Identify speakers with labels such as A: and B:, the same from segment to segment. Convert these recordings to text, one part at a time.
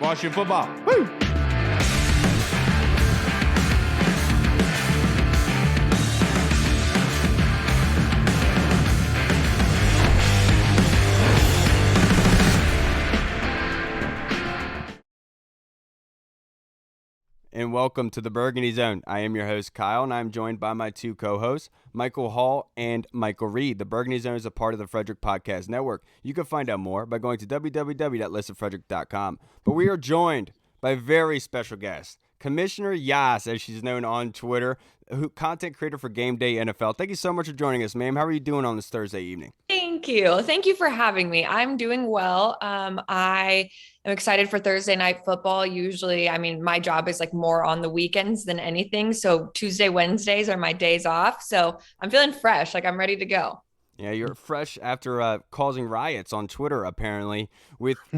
A: Washington football. Woo! And welcome to the Burgundy Zone. I am your host, Kyle, and I'm joined by my two co-hosts, Michael Hall and Michael Reed. The Burgundy Zone is a part of the Frederick Podcast Network. You can find out more by going to www.listenfrederick.com. But we are joined by a very special guest, Commissioner Yas, as she's known on Twitter, content creator for Gameday NFL. Thank you so much for joining us, ma'am. How are you doing on this Thursday evening?
B: Thank you. Thank you for having me. I'm doing well. I am excited for Thursday night football. Usually, my job is like more on the weekends than anything. So Tuesday, Wednesdays are my days off. So I'm feeling fresh, like I'm ready to go.
A: Yeah, you're fresh after causing riots on Twitter, apparently,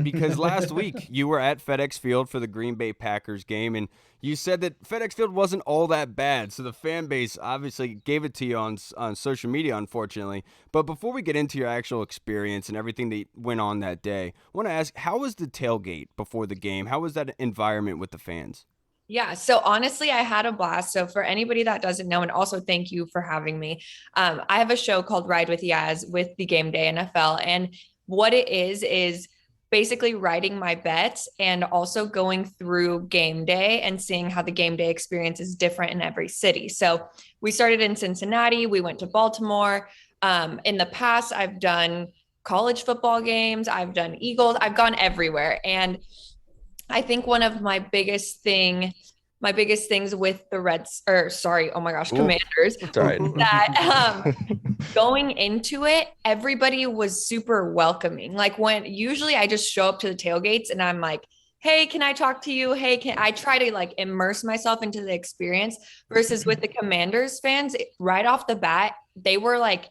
A: because last week you were at Fedex Field for the Green Bay Packers game, and you said that Fedex Field wasn't all that bad, so the fan base obviously gave it to you on social media, unfortunately. But before we get into your actual experience and everything that went on that day, I want to ask, how was the tailgate before the game? How was that environment with the fans?
B: Yeah. So honestly, I had a blast. So for anybody that doesn't know, and also thank you for having me. I have a show called Ride with Yaz with the Gameday NFL. And what it is basically writing my bets and also going through game day and seeing how the game day experience is different in every city. So we started in Cincinnati. We went to Baltimore. In the past, I've done college football games. I've done Eagles. I've gone everywhere. And I think one of my biggest things with the Commanders, that going into it, everybody was super welcoming. Like when usually I just show up to the tailgates and I'm like, hey, can I talk to you? Hey, can I try to like immerse myself into the experience versus with the Commanders fans right off the bat, they were like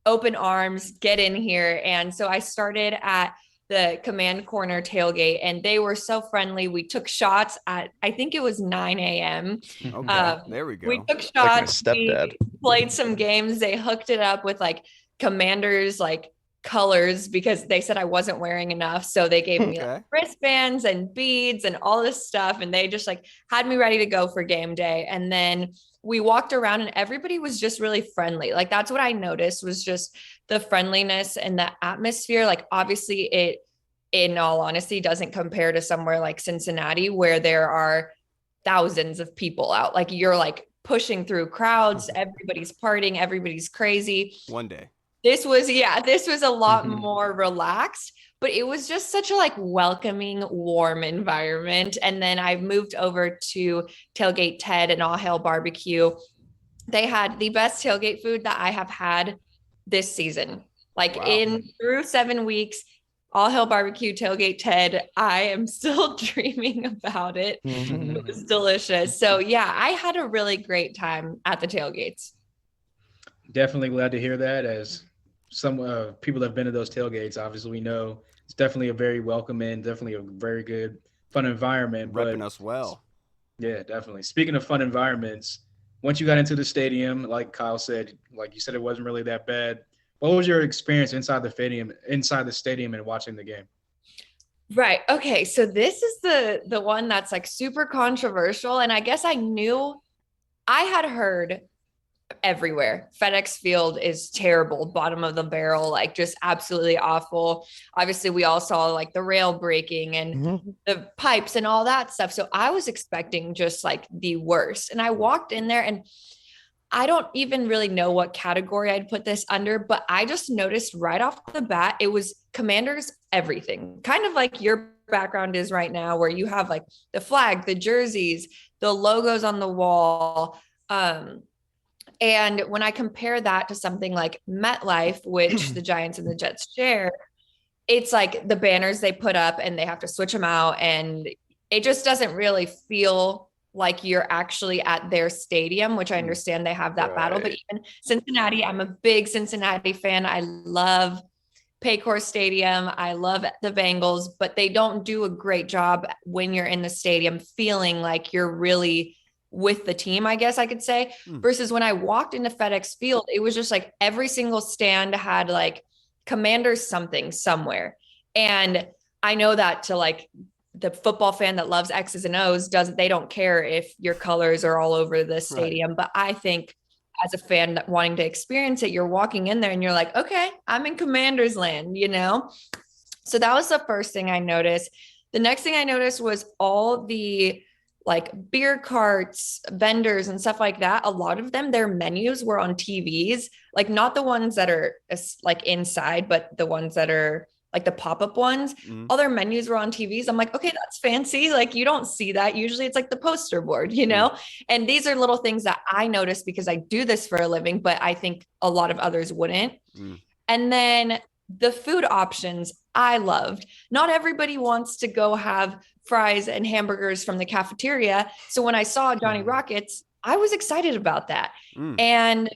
B: open arms, get in here. And so I started at the Command Corner tailgate and they were so friendly. We took shots at, I think it was 9 a.m.
A: Okay, there we go.
B: We took shots,
C: like my stepdad.
B: we played some games. They hooked it up with like Commanders, like colors because they said I wasn't wearing enough. So they gave me like wristbands and beads and all this stuff. And they just like had me ready to go for game day. And then we walked around and everybody was just really friendly. Like that's what I noticed was just the friendliness and the atmosphere. Like obviously it, in all honesty, doesn't compare to somewhere like Cincinnati where there are thousands of people out. Like you're like pushing through crowds, everybody's partying, everybody's crazy.
A: One day.
B: This was a lot more relaxed, but it was just such a like welcoming, warm environment. And then I moved over to Tailgate Ted and All Hail Barbecue. They had the best tailgate food that I have had this season. Like through 7 weeks, All Hail Barbecue, Tailgate Ted. I am still dreaming about it. It was delicious. So yeah, I had a really great time at the tailgates.
D: Definitely glad to hear that. As some people that have been to those tailgates, obviously we know it's definitely a very welcoming, definitely a very good, fun environment.
A: Repping us well.
D: Yeah, definitely. Speaking of fun environments, once you got into the stadium, like Kyle said, like you said, it wasn't really that bad. What was your experience inside the stadium and watching the game?
B: Right. Okay. So this is the one that's like super controversial. And I guess I had heard everywhere. Fedex Field is terrible, bottom of the barrel, like just absolutely awful. Obviously, we all saw like the rail breaking and the pipes and all that stuff. So I was expecting just like the worst. And I walked in there and I don't even really know what category I'd put this under, but I just noticed right off the bat, it was Commanders everything, kind of like your background is right now, where you have like the flag, the jerseys, the logos on the wall. And when I compare that to something like MetLife, which the Giants and the Jets share, it's like the banners they put up and they have to switch them out. And it just doesn't really feel like you're actually at their stadium, which I understand they have that battle. But even Cincinnati, I'm a big Cincinnati fan. I love Paycor Stadium. I love the Bengals, but they don't do a great job when you're in the stadium feeling like you're really with the team, I guess I could say, versus when I walked into FedEx Field, it was just like every single stand had like Commanders something somewhere. And I know that to like the football fan that loves X's and O's they don't care if your colors are all over the stadium. Right. But I think as a fan that wanting to experience it, you're walking in there and you're like, okay, I'm in Commander's land, you know? So that was the first thing I noticed. The next thing I noticed was all the like beer carts, vendors and stuff like that. A lot of them, their menus were on TVs, like not the ones that are like inside, but the ones that are like the pop-up ones. All their menus were on TVs. I'm like, okay, that's fancy. Like you don't see that. Usually it's like the poster board, you know? And these are little things that I noticed because I do this for a living, but I think a lot of others wouldn't. And then the food options I loved. Not everybody wants to go have fries and hamburgers from the cafeteria. So when I saw Johnny Rockets, I was excited about that. And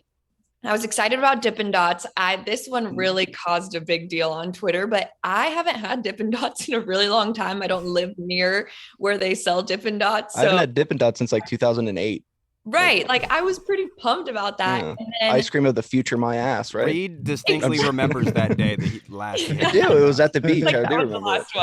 B: I was excited about Dippin' Dots. This one really caused a big deal on Twitter, but I haven't had Dippin' Dots in a really long time. I don't live near where they sell Dippin' Dots. So.
C: I haven't had Dippin' Dots since like 2008.
B: Right. Like I was pretty pumped about that.
C: Yeah.
B: And then,
C: ice cream of the future, my ass, right?
A: Reed distinctly remembers that day, the last game.
C: I do. It was at the beach.
B: like
C: I
B: that
C: do
B: was the
C: remember
B: last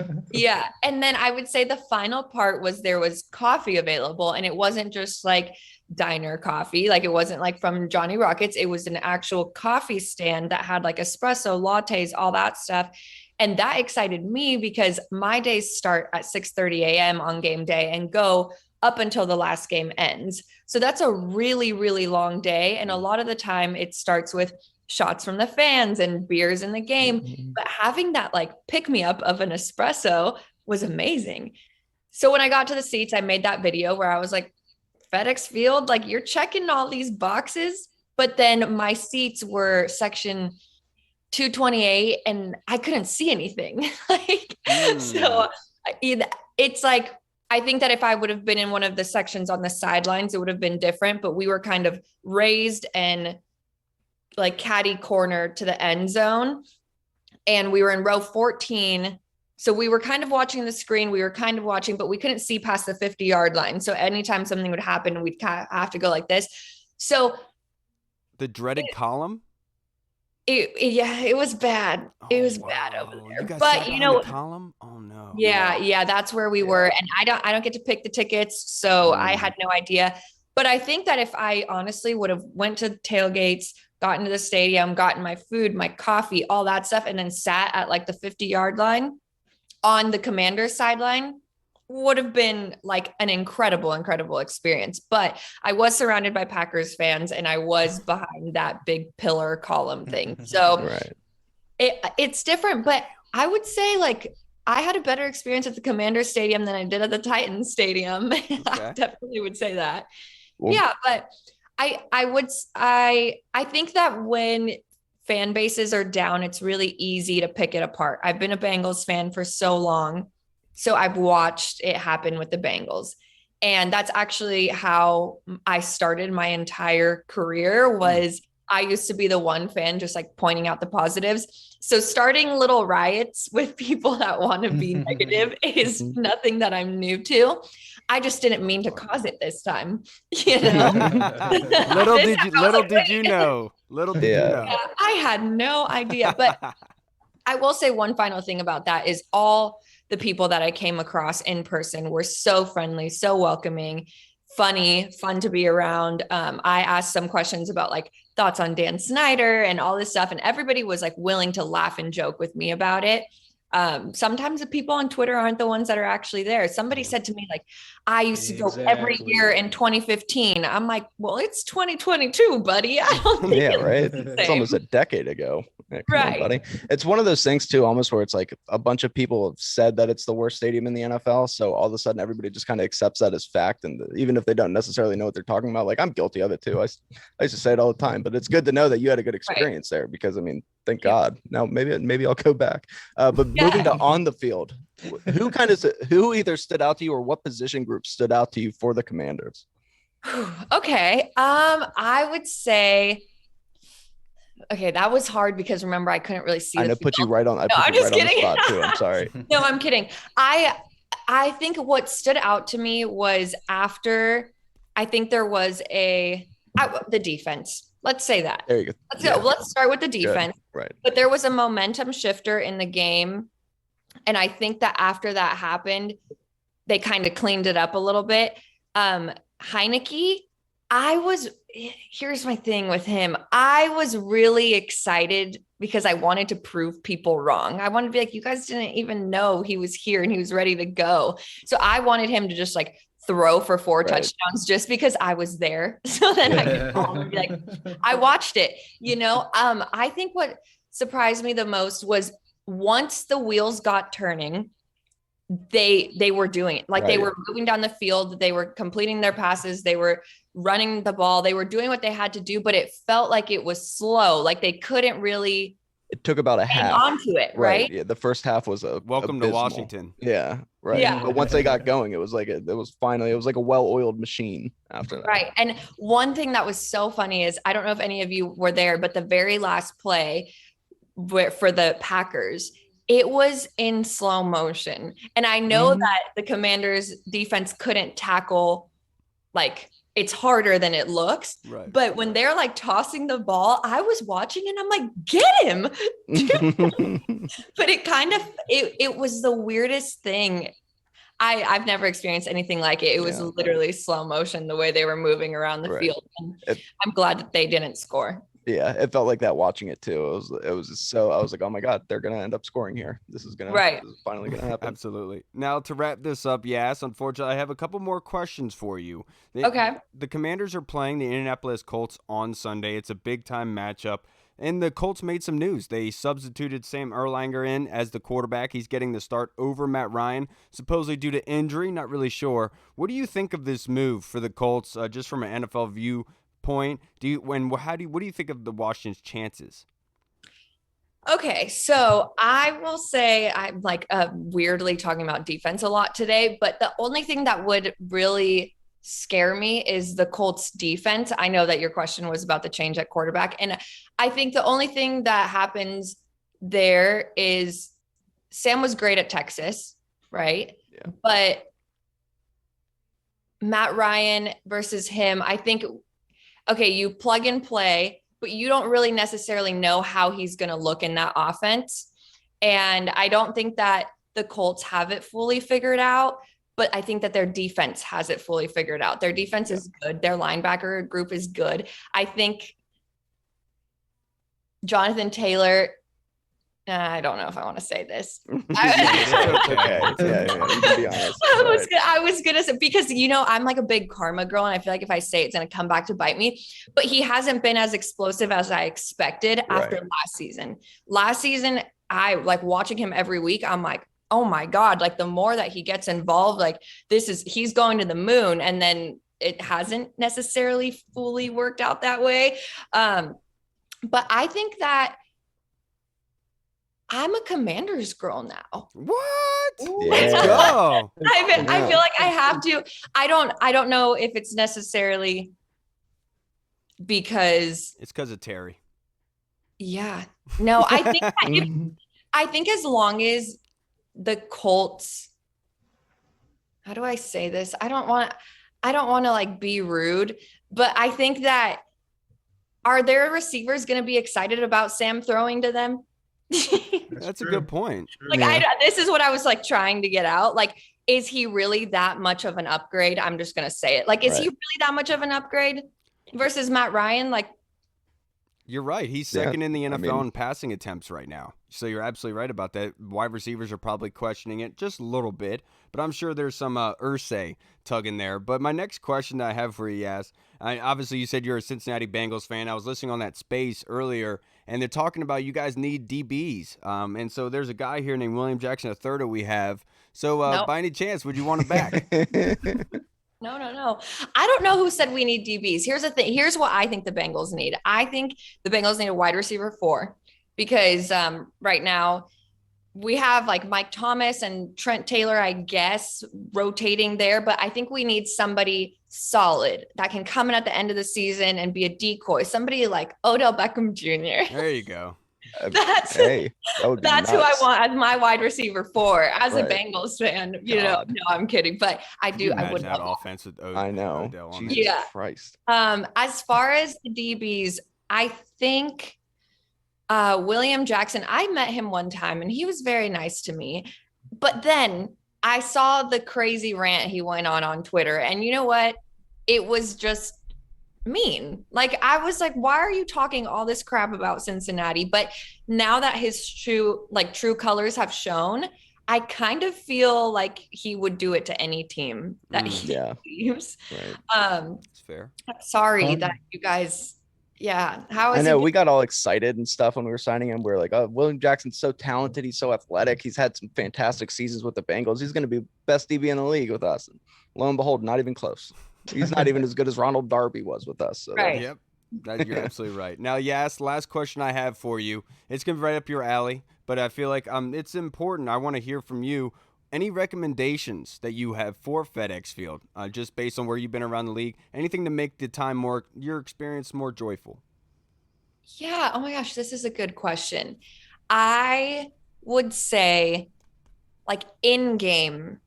B: one. Yeah. And then I would say the final part was there was coffee available, and it wasn't just like diner coffee. Like it wasn't like from Johnny Rockets. It was an actual coffee stand that had like espresso, lattes, all that stuff. And that excited me because my days start at 6:30 a.m. on game day and go up until the last game ends. So that's a really, really long day. And a lot of the time it starts with shots from the fans and beers in the game. But having that like pick me up of an espresso was amazing. So when I got to the seats, I made that video where I was like, FedEx Field, like you're checking all these boxes. But then my seats were section 228 and I couldn't see anything. So it's like, I think that if I would have been in one of the sections on the sidelines, it would have been different, but we were kind of raised and like caddy corner to the end zone. And we were in row 14. So we were kind of watching the screen. We were kind of watching, but we couldn't see past the 50-yard line. So anytime something would happen, we'd kind of have to go like this. So
A: the dreaded column?
B: It was bad. It was bad over there. But you know,
A: the column? Oh no.
B: Yeah, that's where we were. And I don't get to pick the tickets, so I had no idea. But I think that if I honestly would have went to tailgates, gotten to the stadium, gotten my food, my coffee, all that stuff, and then sat at like the 50-yard line on the Commander's sideline, would have been like an incredible experience. But I was surrounded by Packers fans and I was behind that big pillar column thing. So it's different, but I would say like I had a better experience at the Commander Stadium than I did at the Titans Stadium. Okay. I definitely would say that. Well, yeah, but I think that when fan bases are down, it's really easy to pick it apart. I've been a Bengals fan for so long. So I've watched it happen with the Bengals. And that's actually how I started my entire career was I used to be the one fan just like pointing out the positives. So starting little riots with people that want to be negative is nothing that I'm new to. I just didn't mean to cause it this time, you know.
A: Little did you know.
B: Yeah, I had no idea. But I will say one final thing about that is all the people that I came across in person were so friendly, so welcoming, funny, fun to be around. I asked some questions about like thoughts on Dan Snyder and all this stuff. And everybody was like willing to laugh and joke with me about it. Sometimes the people on Twitter aren't the ones that are actually there. Somebody said to me, like, I used to go every year in 2015. I'm like, well, it's 2022, buddy. I don't think
C: It's almost a decade ago. Yeah, on, buddy. It's one of those things too, almost where it's like a bunch of people have said that it's the worst stadium in the NFL. So all of a sudden everybody just kind of accepts that as fact. And even if they don't necessarily know what they're talking about, like I'm guilty of it too. I used to say it all the time, but it's good to know that you had a good experience there because I mean, thank God. Now maybe I'll go back. But moving to on the field, who either stood out to you or what position group stood out to you for the Commanders?
B: Okay. I would say, okay, that was hard because remember I couldn't really see.
C: I know, put you right on. I'm just kidding. On the spot too. I'm sorry.
B: No, I'm kidding. I think what stood out to me was after. I think there was the defense. Let's say that.
C: There you go.
B: Let's start with the defense.
C: Good. Right.
B: But there was a momentum shifter in the game And I think that after that happened, they kind of cleaned it up a little bit. Heineke, here's my thing with him. I was really excited because I wanted to prove people wrong. I wanted to be like, you guys didn't even know he was here and he was ready to go. So I wanted him to just like throw for 4 touchdowns just because I was there. So then I could call and be like, I watched it, I think what surprised me the most was once the wheels got turning, they were doing it. Like they were moving down the field. They were completing their passes. They were running the ball. They were doing what they had to do, but it felt like it was slow. Like they couldn't really.
C: It took about a half
B: onto it, right?
C: Yeah, the first half was
A: welcome
C: abysmal.
A: to Washington.
C: Yeah, right.
B: Yeah.
C: But once they got going, it was like it was like a well-oiled machine after that.
B: Right. And one thing that was so funny is I don't know if any of you were there, but the very last play for the Packers, it was in slow motion. And I know that the Commanders defense couldn't tackle, like it's harder than it looks.
A: Right.
B: But when they're like tossing the ball, I was watching and I'm like, get him. But it was the weirdest thing. I've never experienced anything like it. It was literally slow motion, the way they were moving around the field. And I'm glad that they didn't score.
C: Yeah, it felt like that watching it too. It was just so I was like, oh my God, they're gonna end up scoring here. This is finally gonna happen.
A: Absolutely. Now to wrap this up, yes, unfortunately, I have a couple more questions for you.
B: Okay.
A: The Commanders are playing the Indianapolis Colts on Sunday. It's a big time matchup. And the Colts made some news. They substituted Sam Erlanger in as the quarterback. He's getting the start over Matt Ryan, supposedly due to injury. Not really sure. What do you think of this move for the Colts, just from an NFL viewpoint? What do you think of the Washington's chances?
B: Okay, so I will say I'm like weirdly talking about defense a lot today, but the only thing that would really scare me is the Colts defense. I know that your question was about the change at quarterback, and I think the only thing that happens there is Sam was great at Texas, right?
C: Yeah.
B: But Matt Ryan versus him, I think, okay, you plug and play, but you don't really necessarily know how he's going to look in that offense. And I don't think that the Colts have it fully figured out, but I think that their defense has it fully figured out. Their defense is good. Their linebacker group is good. I think Jonathan Taylor, I don't know if I want to say this.
C: Okay. Yeah, you can be honest.
B: I was gonna say, because I'm like a big karma girl, and I feel like if I say it, it's gonna come back to bite me. But he hasn't been as explosive as I expected after last season. Last season, I like watching him every week. I'm like, oh my God, like the more that he gets involved, like he's going to the moon. And then it hasn't necessarily fully worked out that way. But I think that I'm a Commanders girl now.
A: What?
C: Yeah.
A: Let's go.
B: I feel like I have to. I don't know if it's necessarily because
A: it's because of Terry.
B: Yeah. No, I think I think as long as the Colts, how do I say this? I don't want to like be rude, but I think that are their receivers going to be excited about Sam throwing to them?
A: That's a good point.
B: Like this is what I was like trying to get out. Like, is he really that much of an upgrade? I'm just going to say it. Like, is he really that much of an upgrade versus Matt Ryan? Like,
A: you're right. He's second in the NFL in passing attempts right now. So you're absolutely right about that. Wide receivers are probably questioning it just a little bit, but I'm sure there's some Irsay tug in there. But my next question that I have for you, Yas, obviously you said you're a Cincinnati Bengals fan. I was listening on that space earlier, and they're talking about you guys need DBs. And so there's a guy here named William Jackson III that we have. So by any chance, would you want him back?
B: No. I don't know who said we need DBs. Here's the thing. Here's what I think the Bengals need. I think the Bengals need a wide receiver 4 because right now we have like Mike Thomas and Trent Taylor, I guess, rotating there. But I think we need somebody solid that can come in at the end of the season and be a decoy. Somebody like Odell Beckham Jr.
A: There you go.
B: That's who I want as my wide receiver 4 as a Bengals fan. No, I'm kidding, but I do. I would
A: that offense with
C: I know.
A: Odell on
C: Jesus
B: Christ.
C: Christ.
B: As far as the DBs, I think William Jackson. I met him one time, and he was very nice to me. But then I saw the crazy rant he went on Twitter. And you know what? It was just mean. Like, I was like, why are you talking all this crap about Cincinnati? But now that his true colors have shown, I kind of feel like he would do it to any team that he leaves.
C: Right.
A: It's fair.
B: Sorry that you guys. Yeah. How is
C: I know
B: it?
C: we got all excited and stuff when we were signing him. We were like, oh, William Jackson's so talented. He's so athletic. He's had some fantastic seasons with the Bengals. He's going to be best DB in the league with us. And lo and behold, not even close. He's not even as good as Ronald Darby was with us. So
B: Right.
A: Yep. You're absolutely right. Now, yes, last question I have for you. It's going to be right up your alley, but I feel like it's important. I want to hear from you. Any recommendations that you have for FedEx Field, just based on where you've been around the league? Anything to make the time your experience more joyful?
B: Yeah. Oh my gosh, this is a good question. I would say like in-game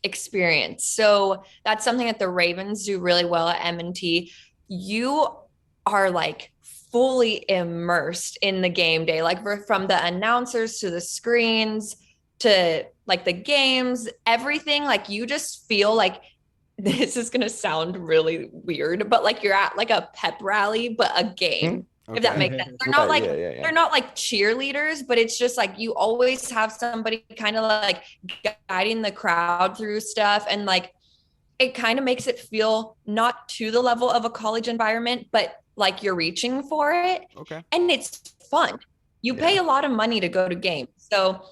B: experience. So that's something that the Ravens do really well at M&T. You are like fully immersed in the game day, like from the announcers to the screens to like the games, everything. Like you just feel like this is going to sound really weird, but like you're at like a pep rally, but a game.
A: Okay.
B: If that makes sense. They're not like they're not like cheerleaders, but it's just like you always have somebody kind of like guiding the crowd through stuff, and like it kind of makes it feel not to the level of a college environment, but like you're reaching for it.
A: Okay.
B: And it's fun. You pay a lot of money to go to games. So,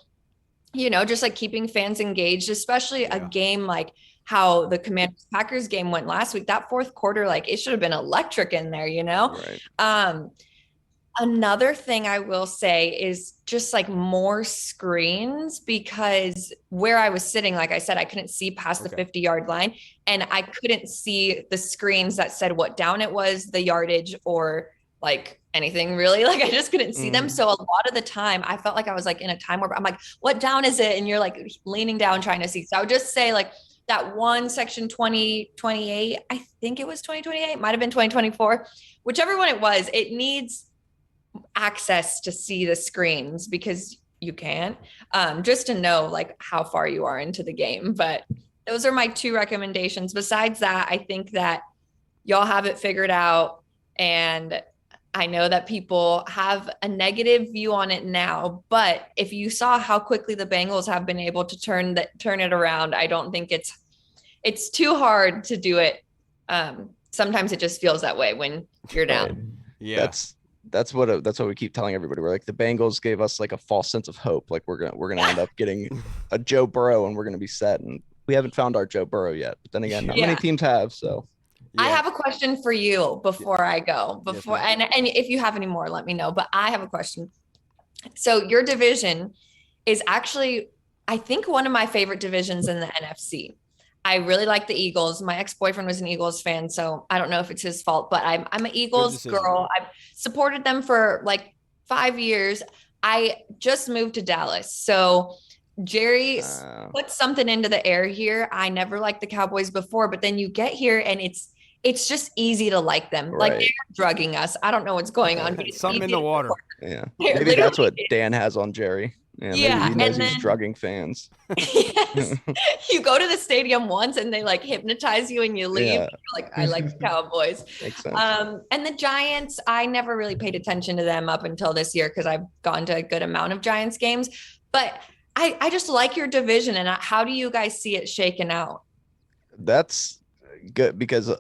B: you know, just like keeping fans engaged, especially a game like how the Commanders Packers game went last week, that fourth quarter, like it should have been electric in there, you know?
C: Right.
B: Another thing I will say is just like more screens, because where I was sitting, like I said, I couldn't see past the 50-yard line, and I couldn't see the screens that said what down it was, the yardage, or like anything really. Like I just couldn't see them. So a lot of the time I felt like I was like in a time warp. I'm like, what down is it? And you're like leaning down trying to see. So I would just say like that one section 2028, I think it was 2028, might have been 2024, whichever one it was, it needs access to see the screens because you can't, just to know like how far you are into the game. But those are my two recommendations. Besides that, I think that y'all have it figured out, and I know that people have a negative view on it now, but if you saw how quickly the Bengals have been able to turn it around, I don't think it's too hard to do it. Sometimes it just feels that way when you're down.
C: Right.
A: Yeah.
C: That's what we keep telling everybody. We're like, the Bengals gave us like a false sense of hope. Like we're gonna end up getting a Joe Burrow and we're gonna be set. And we haven't found our Joe Burrow yet. But then again, not many teams have. So
B: I have a question for you before I go. And if you have any more, let me know. But I have a question. So your division is actually, I think, one of my favorite divisions in the NFC. I really like the Eagles. My ex-boyfriend was an Eagles fan, so I don't know if it's his fault, but I'm an Eagles girl. I've supported them for like 5 years. I just moved to Dallas. So Jerry put something into the air here. I never liked the Cowboys before, but then you get here and it's just easy to like them.
C: Right.
B: Like they're drugging us. I don't know what's going on. But
A: something in the water.
C: Yeah. Maybe that's what Dan has on Jerry. Yeah, he knows he's drugging fans.
B: Yes. You go to the stadium once and they like hypnotize you and you leave. Yeah. You're like, I like the Cowboys.
C: Makes sense.
B: And the Giants, I never really paid attention to them up until this year because I've gone to a good amount of Giants games. But I just like your division. And how do you guys see it shaken out?
C: That's good because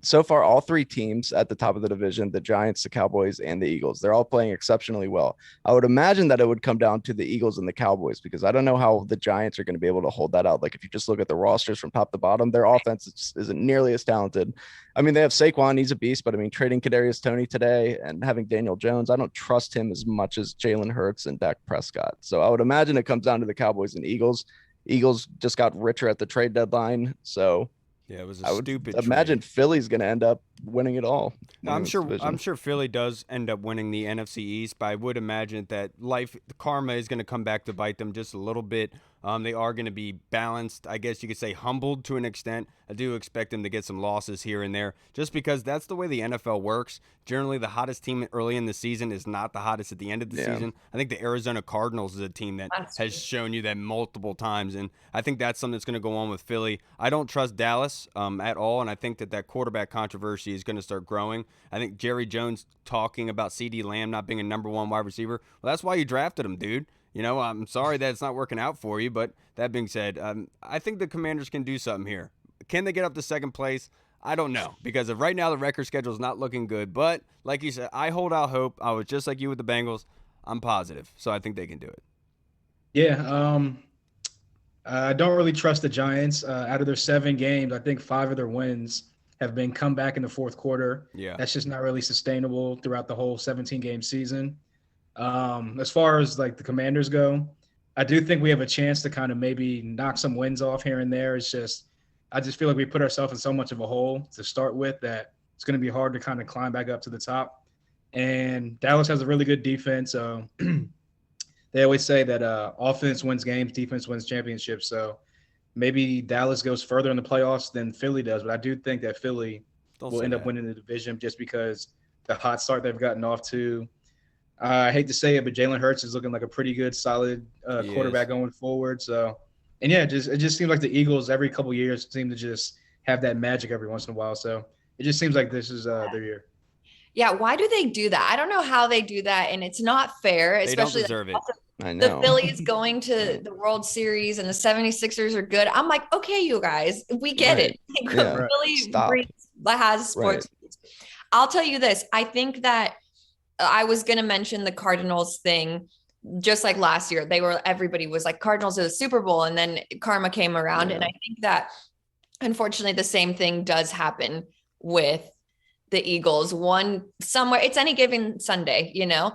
C: so far, all three teams at the top of the division, the Giants, the Cowboys, and the Eagles, they're all playing exceptionally well. I would imagine that it would come down to the Eagles and the Cowboys because I don't know how the Giants are going to be able to hold that out. Like if you just look at the rosters from top to bottom, their offense isn't nearly as talented. I mean, they have Saquon, he's a beast, but I mean, trading Kadarius Toney today and having Daniel Jones, I don't trust him as much as Jalen Hurts and Dak Prescott. So I would imagine it comes down to the Cowboys and Eagles. Eagles just got richer at the trade deadline, so
A: yeah, it was a stupid trade.
C: Imagine Philly's going to end up winning it all.
A: No, I'm sure Philly does end up winning the NFC East, but I would imagine that karma is going to come back to bite them just a little bit. They are going to be balanced, I guess you could say humbled to an extent. I do expect them to get some losses here and there just because that's the way the NFL works. Generally, the hottest team early in the season is not the hottest at the end of the season. I think the Arizona Cardinals is a team that has shown you that multiple times, and I think that's something that's going to go on with Philly. I don't trust Dallas at all, and I think that quarterback controversy is going to start growing. I think Jerry Jones talking about CeeDee Lamb not being a number one wide receiver, well, that's why you drafted him, dude. You know, I'm sorry that it's not working out for you, but that being said, I think the Commanders can do something here. Can they get up to second place? I don't know, because right now the record schedule is not looking good. But like you said, I hold out hope. I was just like you with the Bengals. I'm positive, so I think they can do it.
D: Yeah, I don't really trust the Giants. Out of their 7 games, I think 5 of their wins have been come back in the fourth quarter.
A: Yeah,
D: that's just not really sustainable throughout the whole 17-game season. As far as like the Commanders go, I do think we have a chance to kind of maybe knock some wins off here and there. I just feel like we put ourselves in so much of a hole to start with that it's going to be hard to kind of climb back up to the top. And Dallas has a really good defense. They always say that offense wins games, defense wins championships. So maybe Dallas goes further in the playoffs than Philly does. But I do think that Philly will end up winning the division just because the hot start they've gotten off to. I hate to say it, but Jalen Hurts is looking like a pretty good, solid quarterback going forward. So, and yeah, it just seems like the Eagles every couple of years seem to just have that magic every once in a while. So it just seems like this is their year.
B: Yeah, why do they do that? I don't know how they do that, and it's not fair. Especially
A: they don't deserve it.
C: I know.
B: The Phillies going to the World Series and the 76ers are good. I'm like, okay, you guys, we get it. Philly has sports. Right. I'll tell you this. I think that I was going to mention the Cardinals thing. Just like last year, everybody was like Cardinals to the Super Bowl, and then karma came around. And I think that unfortunately the same thing does happen with the Eagles. It's any given Sunday, you know,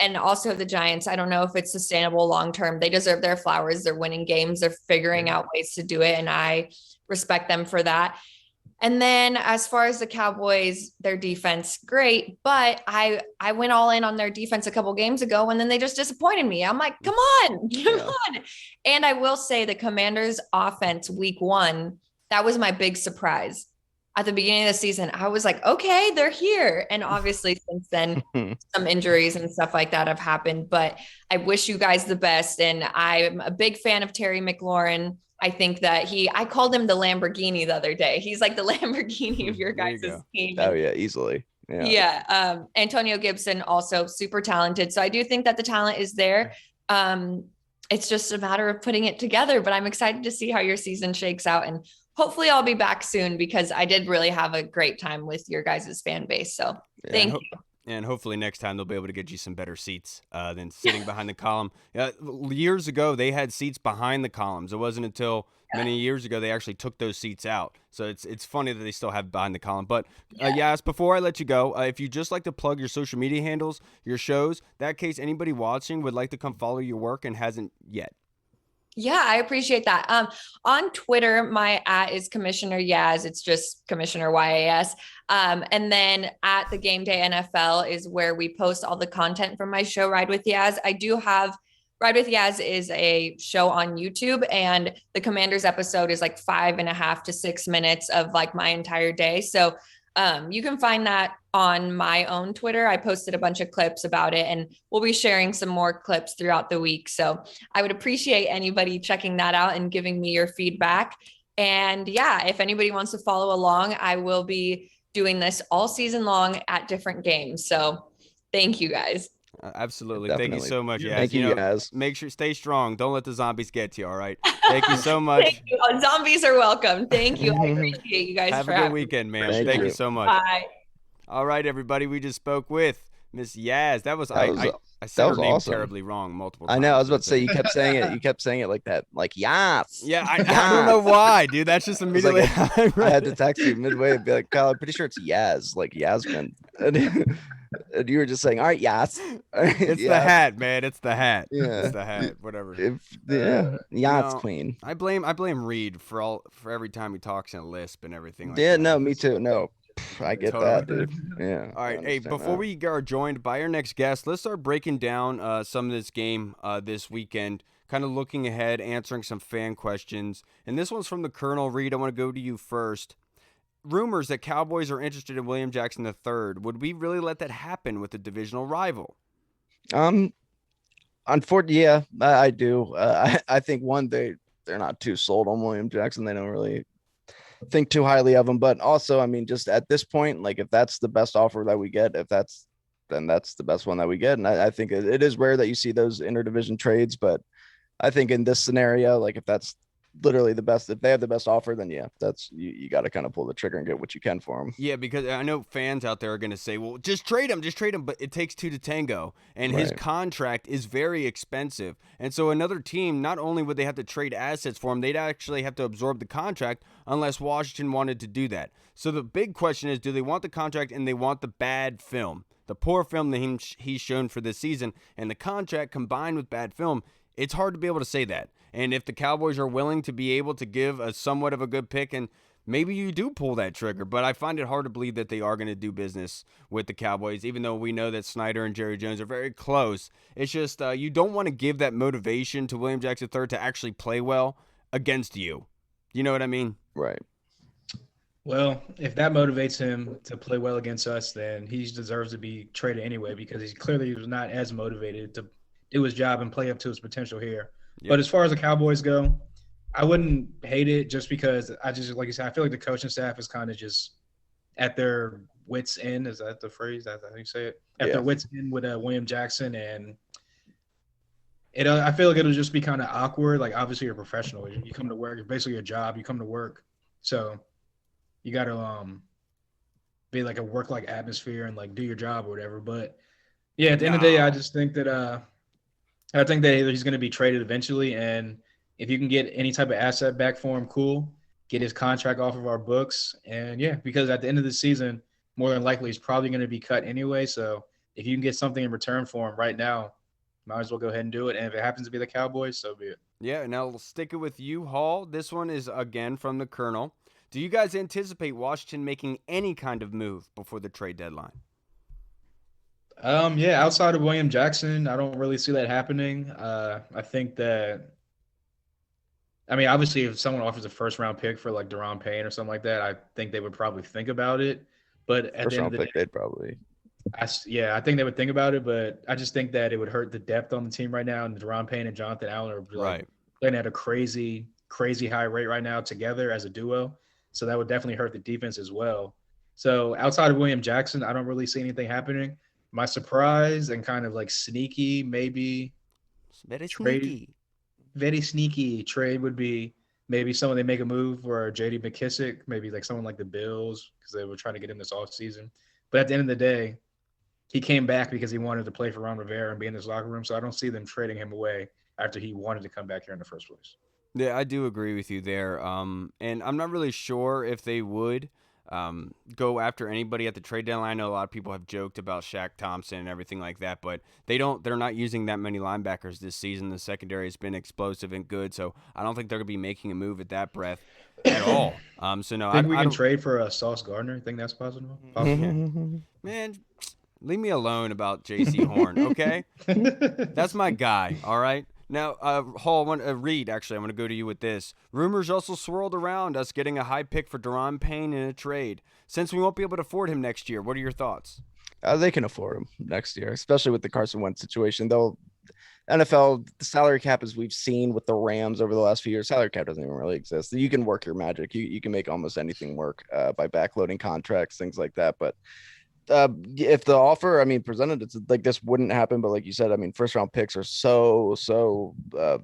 B: and also the Giants. I don't know if it's sustainable long-term. They deserve their flowers. They're winning games. They're figuring out ways to do it. And I respect them for that. And then as far as the Cowboys, their defense, great. But I went all in on their defense a couple games ago, and then they just disappointed me. I'm like, come on. And I will say the Commanders offense week 1, that was my big surprise. At the beginning of the season, I was like, okay, they're here. And obviously since then, some injuries and stuff like that have happened, but I wish you guys the best. And I'm a big fan of Terry McLaurin. I think that I called him the Lamborghini the other day. He's like the Lamborghini of your guys' team.
C: Oh yeah, easily.
B: Yeah. Antonio Gibson, also super talented. So I do think that the talent is there. It's just a matter of putting it together, but I'm excited to see how your season shakes out, and hopefully I'll be back soon because I did really have a great time with your guys' fan base. So thank you.
A: And hopefully next time they'll be able to get you some better seats than sitting behind the column. Years ago, they had seats behind the columns. It wasn't until many years ago they actually took those seats out. So it's funny that they still have behind the column. But Yas, before I let you go, if you just like to plug your social media handles, your shows, that case anybody watching would like to come follow your work and hasn't yet.
B: Yeah, I appreciate that. On Twitter, my @ is Commissioner Yaz. It's just Commissioner YAS. And then at the Gameday NFL is where we post all the content from my show, Ride with Yaz. I do have Ride with Yaz is a show on YouTube, and the Commanders episode is like 5.5 to 6 minutes of like my entire day. So you can find that on my own Twitter. I posted a bunch of clips about it, and we'll be sharing some more clips throughout the week. So I would appreciate anybody checking that out and giving me your feedback. And if anybody wants to follow along, I will be doing this all season long at different games. So thank you guys.
A: Absolutely.
C: Definitely.
A: Thank you so much.
C: Yeah. Thank you guys.
A: Make sure stay strong. Don't let the zombies get to you. All right. Thank you so much.
B: Thank you. Zombies are welcome. Thank you. I appreciate you guys.
A: Have a good weekend, man. Thank you so much.
B: Bye.
A: All right, everybody. We just spoke with Miss Yaz. I said her name
C: awesome.
A: Terribly wrong multiple times.
C: I know. I was about to say you kept saying it. You kept saying it like that, like Yas.
A: Yeah, I don't know why, dude. That's just immediately.
C: I had to text you midway and be like, Kyle, I'm pretty sure it's Yaz, like Yasmin. And you were just saying, all right, Yas.
A: It's the hat, man. It's the hat. Yeah. It's the hat. Whatever.
C: Yas queen.
A: I blame Reed for every time he talks in a lisp and everything like
C: yeah,
A: that.
C: no, me too. No. I get
A: Totally.
C: that, dude. Yeah.
A: All
C: I
A: right. Hey,
C: understand
A: before
C: that.
A: we are joined by our next guest, let's start breaking down some of this game this weekend, kind of looking ahead, answering some fan questions. And this one's from the Colonel. Reed, I want to go to you first. Rumors that Cowboys are interested in William Jackson III. Would we really let that happen with a divisional rival?
C: Unfortunately, yeah, I do. I think they're not too sold on William Jackson. They don't really think too highly of him. But also, I mean, just at this point, like if that's the best offer that we get, then that's the best one that we get. And I think it is rare that you see those interdivision trades, but I think in this scenario, like if that's literally the best, if they have the best offer, then yeah, that's you got to kind of pull the trigger and get what you can for them.
A: Yeah, because I know fans out there are going to say, well, just trade him, but it takes two to tango. And his
C: Right.
A: contract is very expensive. And so another team, not only would they have to trade assets for him, they'd actually have to absorb the contract unless Washington wanted to do that. So the big question is, do they want the contract and they want the bad film? The poor film that he's shown for this season and the contract combined with bad film, it's hard to be able to say that. And if the Cowboys are willing to be able to give a somewhat of a good pick, and maybe you do pull that trigger, but I find it hard to believe that they are going to do business with the Cowboys, even though we know that Snyder and Jerry Jones are very close. It's just you don't want to give that motivation to William Jackson III to actually play well against you. You know what I mean?
C: Right.
D: Well, if that motivates him to play well against us, then he deserves to be traded anyway because he clearly was not as motivated to do his job and play up to his potential here.
A: Yep.
D: But as far as the Cowboys go, I wouldn't hate it just because I just, like you said, I feel like the coaching staff is kind of just at their wits' end. Is that the phrase? That's how you say it? At their wits' end with William Jackson. And I feel like it'll just be kind of awkward. Like, obviously, you're a professional. You come to work. It's basically your job. You come to work. So you got to be like a work-like atmosphere and, like, do your job or whatever. But, yeah, at the end of the day, I just think that he's going to be traded eventually. And if you can get any type of asset back for him, cool. Get his contract off of our books. And, yeah, because at the end of the season, more than likely he's probably going to be cut anyway. So if you can get something in return for him right now, might as well go ahead and do it. And if it happens to be the Cowboys, so be it.
A: Yeah, now we'll stick it with you, Hall. This one is, again, from the Colonel. Do you guys anticipate Washington making any kind of move before the trade deadline?
D: Yeah, outside of William Jackson, I don't really see that happening. I think that, I mean, obviously, if someone offers a first-round pick for like Deron Payne or something like that, I think they would probably think about it. But at the end of the day,
C: they'd probably.
D: I think they would think about it, but I just think that it would hurt the depth on the team right now. And Deron Payne and Jonathan Allen are like playing at a crazy, crazy high rate right now together as a duo. So that would definitely hurt the defense as well. So outside of William Jackson, I don't really see anything happening. My surprise and kind of like sneaky, maybe
A: very
D: sneaky trade would be maybe someone they make a move for J.D. McKissick, maybe like someone like the Bills because they were trying to get him this offseason. But at the end of the day, he came back because he wanted to play for Ron Rivera and be in this locker room. So I don't see them trading him away after he wanted to come back here in the first place.
A: Yeah, I do agree with you there. And I'm not really sure if they would go after anybody at the trade deadline. I know a lot of people have joked about Shaq Thompson and everything like that, but they're not using that many linebackers this season. The secondary has been explosive and good, so I don't think they're going to be making a move at that breath at all. So no,
D: I think we can trade for Sauce Gardner. Think that's possible?
A: Man, leave me alone about J.C. Horn, okay? That's my guy, all right? Now, Hall, Reed, actually, I want to go to you with this. Rumors also swirled around us getting a high pick for Deron Payne in a trade. Since we won't be able to afford him next year, what are your thoughts?
C: They can afford him next year, especially with the Carson Wentz situation. NFL, the salary cap, as we've seen with the Rams over the last few years, salary cap doesn't even really exist. You can work your magic. You can make almost anything work by backloading contracts, things like that. But if the offer, I mean, presented, it's like this wouldn't happen. But like you said, I mean, first round picks are so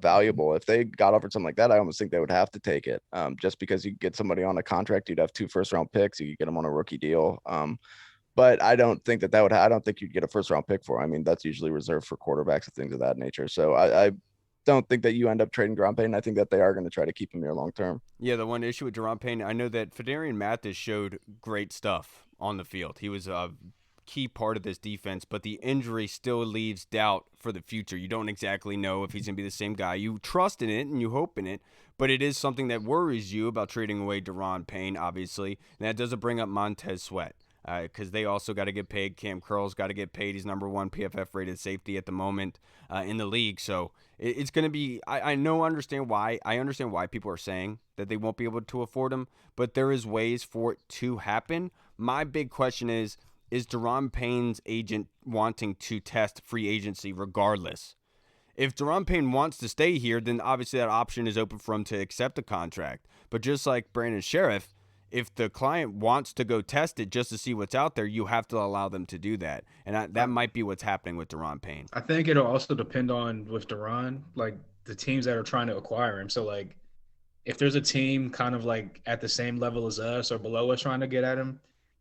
C: valuable. If they got offered something like that, I almost think they would have to take it. Just because you get somebody on a contract, you'd have 2 first round picks. You could get them on a rookie deal. But I don't think I don't think you'd get a first round pick for. I mean, that's usually reserved for quarterbacks and things of that nature. So I don't think that you end up trading Deron Payne. I think that they are going to try to keep him here long term.
A: Yeah, the one issue with Deron Payne, I know that Fedarian Mathis showed great stuff on the field. He was key part of this defense, but the injury still leaves doubt for the future. You don't exactly know if he's going to be the same guy. You trust in it and you hope in it, but it is something that worries you about trading away Daron Payne, obviously. And that doesn't bring up Montez Sweat because they also got to get paid. Cam Curl's got to get paid. He's number 1 PFF rated safety at the moment in the league. So it's going to be, I understand why people are saying that they won't be able to afford him, but there is ways for it to happen. My big question is Daron Payne's agent wanting to test free agency regardless? If Daron Payne wants to stay here, then obviously that option is open for him to accept a contract. But just like Brandon Sheriff, if the client wants to go test it just to see what's out there, you have to allow them to do that. And that might be what's happening with Daron Payne.
D: I think it'll also depend on with Daron, like the teams that are trying to acquire him. So like if there's a team kind of like at the same level as us or below us trying to get at him,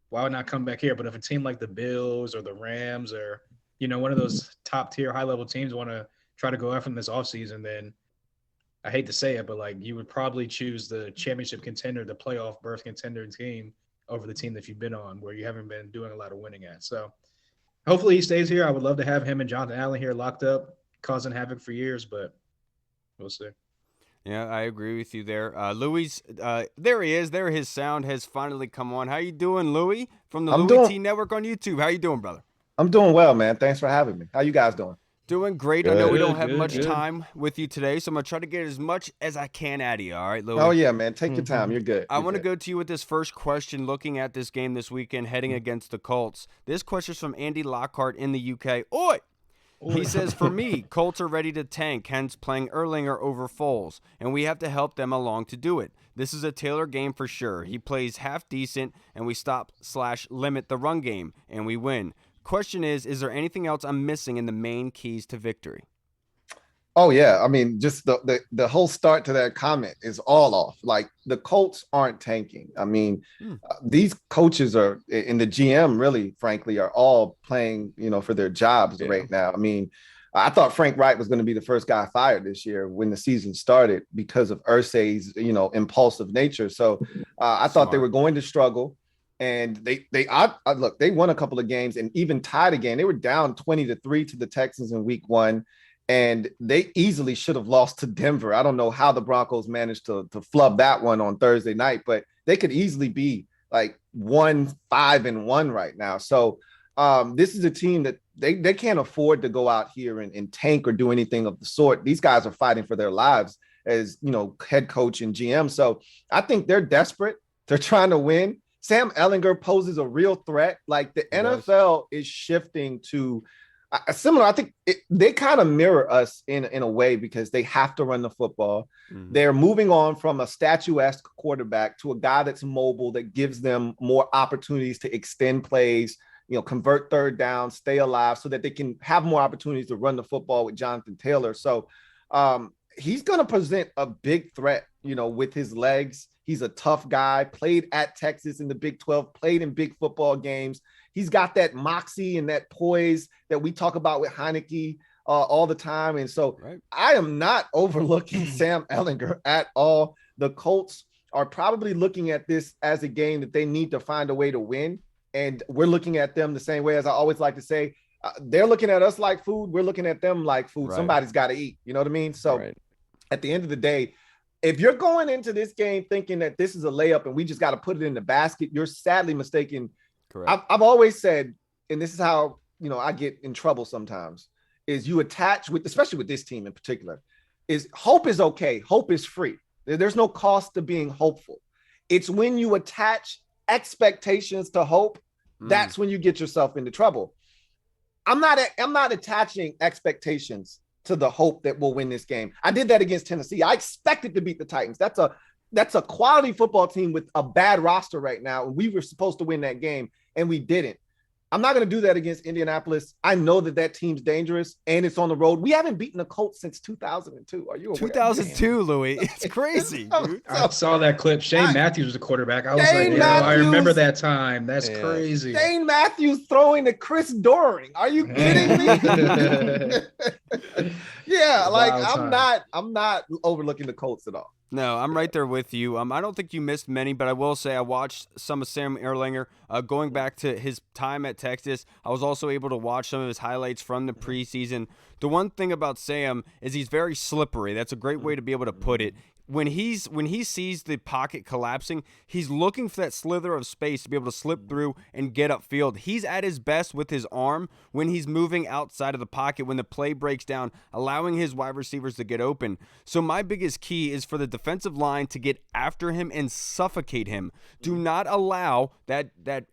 D: why not come back here? But if a team like the Bills or the Rams or, one of those top tier high level teams want to try to go after him this offseason, then I hate to say it, but like you would probably choose the championship contender, the playoff berth contender team over the team that you've been on where you haven't been doing a lot of winning at. So hopefully he stays here. I would love to have him and Jonathan Allen here locked up, causing havoc for years, but we'll see.
A: Yeah, I agree with you there. Louie's, there he is. There his sound has finally come on. How you doing, Louie? From the Louie T Network on YouTube. How you doing, brother?
E: I'm doing well, man. Thanks for having me. How you guys doing?
A: Doing great.
C: Good,
A: I know we don't have much time with you today, so I'm going to try to get as much as I can out of you. All right, Louie?
E: Oh, yeah, man. Take your time. You're good.
A: I want to go to you with this first question, looking at this game this weekend, heading against the Colts. This question is from Andy Lockhart in the UK. Oi! He says, for me, Colts are ready to tank, hence playing Erlinger over Foles, and we have to help them along to do it. This is a Taylor game for sure. He plays half decent, and we stop/limit the run game, and we win. Question is there anything else I'm missing in the main keys to victory?
E: Oh, yeah. I mean, just the whole start to that comment is all off. Like, the Colts aren't tanking. I mean, these coaches are, in the GM, really, frankly, are all playing, for their jobs right now. I mean, I thought Frank Wright was going to be the first guy fired this year when the season started because of Irsay's, impulsive nature. So I thought they were going to struggle. And they won a couple of games and even tied a game. They were down 20-3 to the Texans in week 1. And they easily should have lost to Denver. I don't know how the Broncos managed to flub that one on Thursday night, but they could easily be like 1-5-1 right now. So this is a team that they can't afford to go out here and tank or do anything of the sort. These guys are fighting for their lives as, head coach and GM. So I think they're desperate. They're trying to win. Sam Ehlinger poses a real threat. Like the NFL is shifting to similar. I think they kind of mirror us in a way because they have to run the football. Mm-hmm. They're moving on from a statuesque quarterback to a guy that's mobile, that gives them more opportunities to extend plays, convert third down, stay alive so that they can have more opportunities to run the football with Jonathan Taylor. So he's going to present a big threat, with his legs. He's a tough guy, played at Texas in the Big 12, played in big football games. He's got that moxie and that poise that we talk about with Heineke all the time. And so I am not overlooking Sam Ehlinger at all. The Colts are probably looking at this as a game that they need to find a way to win. And we're looking at them the same way. As I always like to say, they're looking at us like food. We're looking at them like food. Right. Somebody's got to eat. You know what I mean? So at the end of the day, if you're going into this game thinking that this is a layup and we just got to put it in the basket, you're sadly mistaken. Correct. I've always said, and this is how, I get in trouble sometimes, is you attach with, especially with this team in particular, is hope is okay. Hope is free. There's no cost to being hopeful. It's when you attach expectations to hope, that's when you get yourself into trouble. I'm not attaching expectations to the hope that we'll win this game. I did that against Tennessee. I expected to beat the Titans. That's a quality football team with a bad roster right now. And we were supposed to win that game and we didn't. I'm not going to do that against Indianapolis. I know that team's dangerous and it's on the road. We haven't beaten the Colts since 2002. Are you aware?
A: 2002, Louie. It's crazy.
D: I saw that clip. Shane Matthews was the quarterback. I was like, I remember that time. That's crazy.
E: Shane Matthews throwing to Chris Doering. Are you kidding me? Yeah, like I'm not overlooking the Colts at all.
A: No, I'm right there with you. I don't think you missed many, but I will say I watched some of Sam Erlanger. Going back to his time at Texas, I was also able to watch some of his highlights from the preseason. The one thing about Sam is he's very slippery. That's a great way to be able to put it. When he sees the pocket collapsing, he's looking for that slither of space to be able to slip through and get upfield. He's at his best with his arm when he's moving outside of the pocket, when the play breaks down, allowing his wide receivers to get open. So my biggest key is for the defensive line to get after him and suffocate him. Do not allow that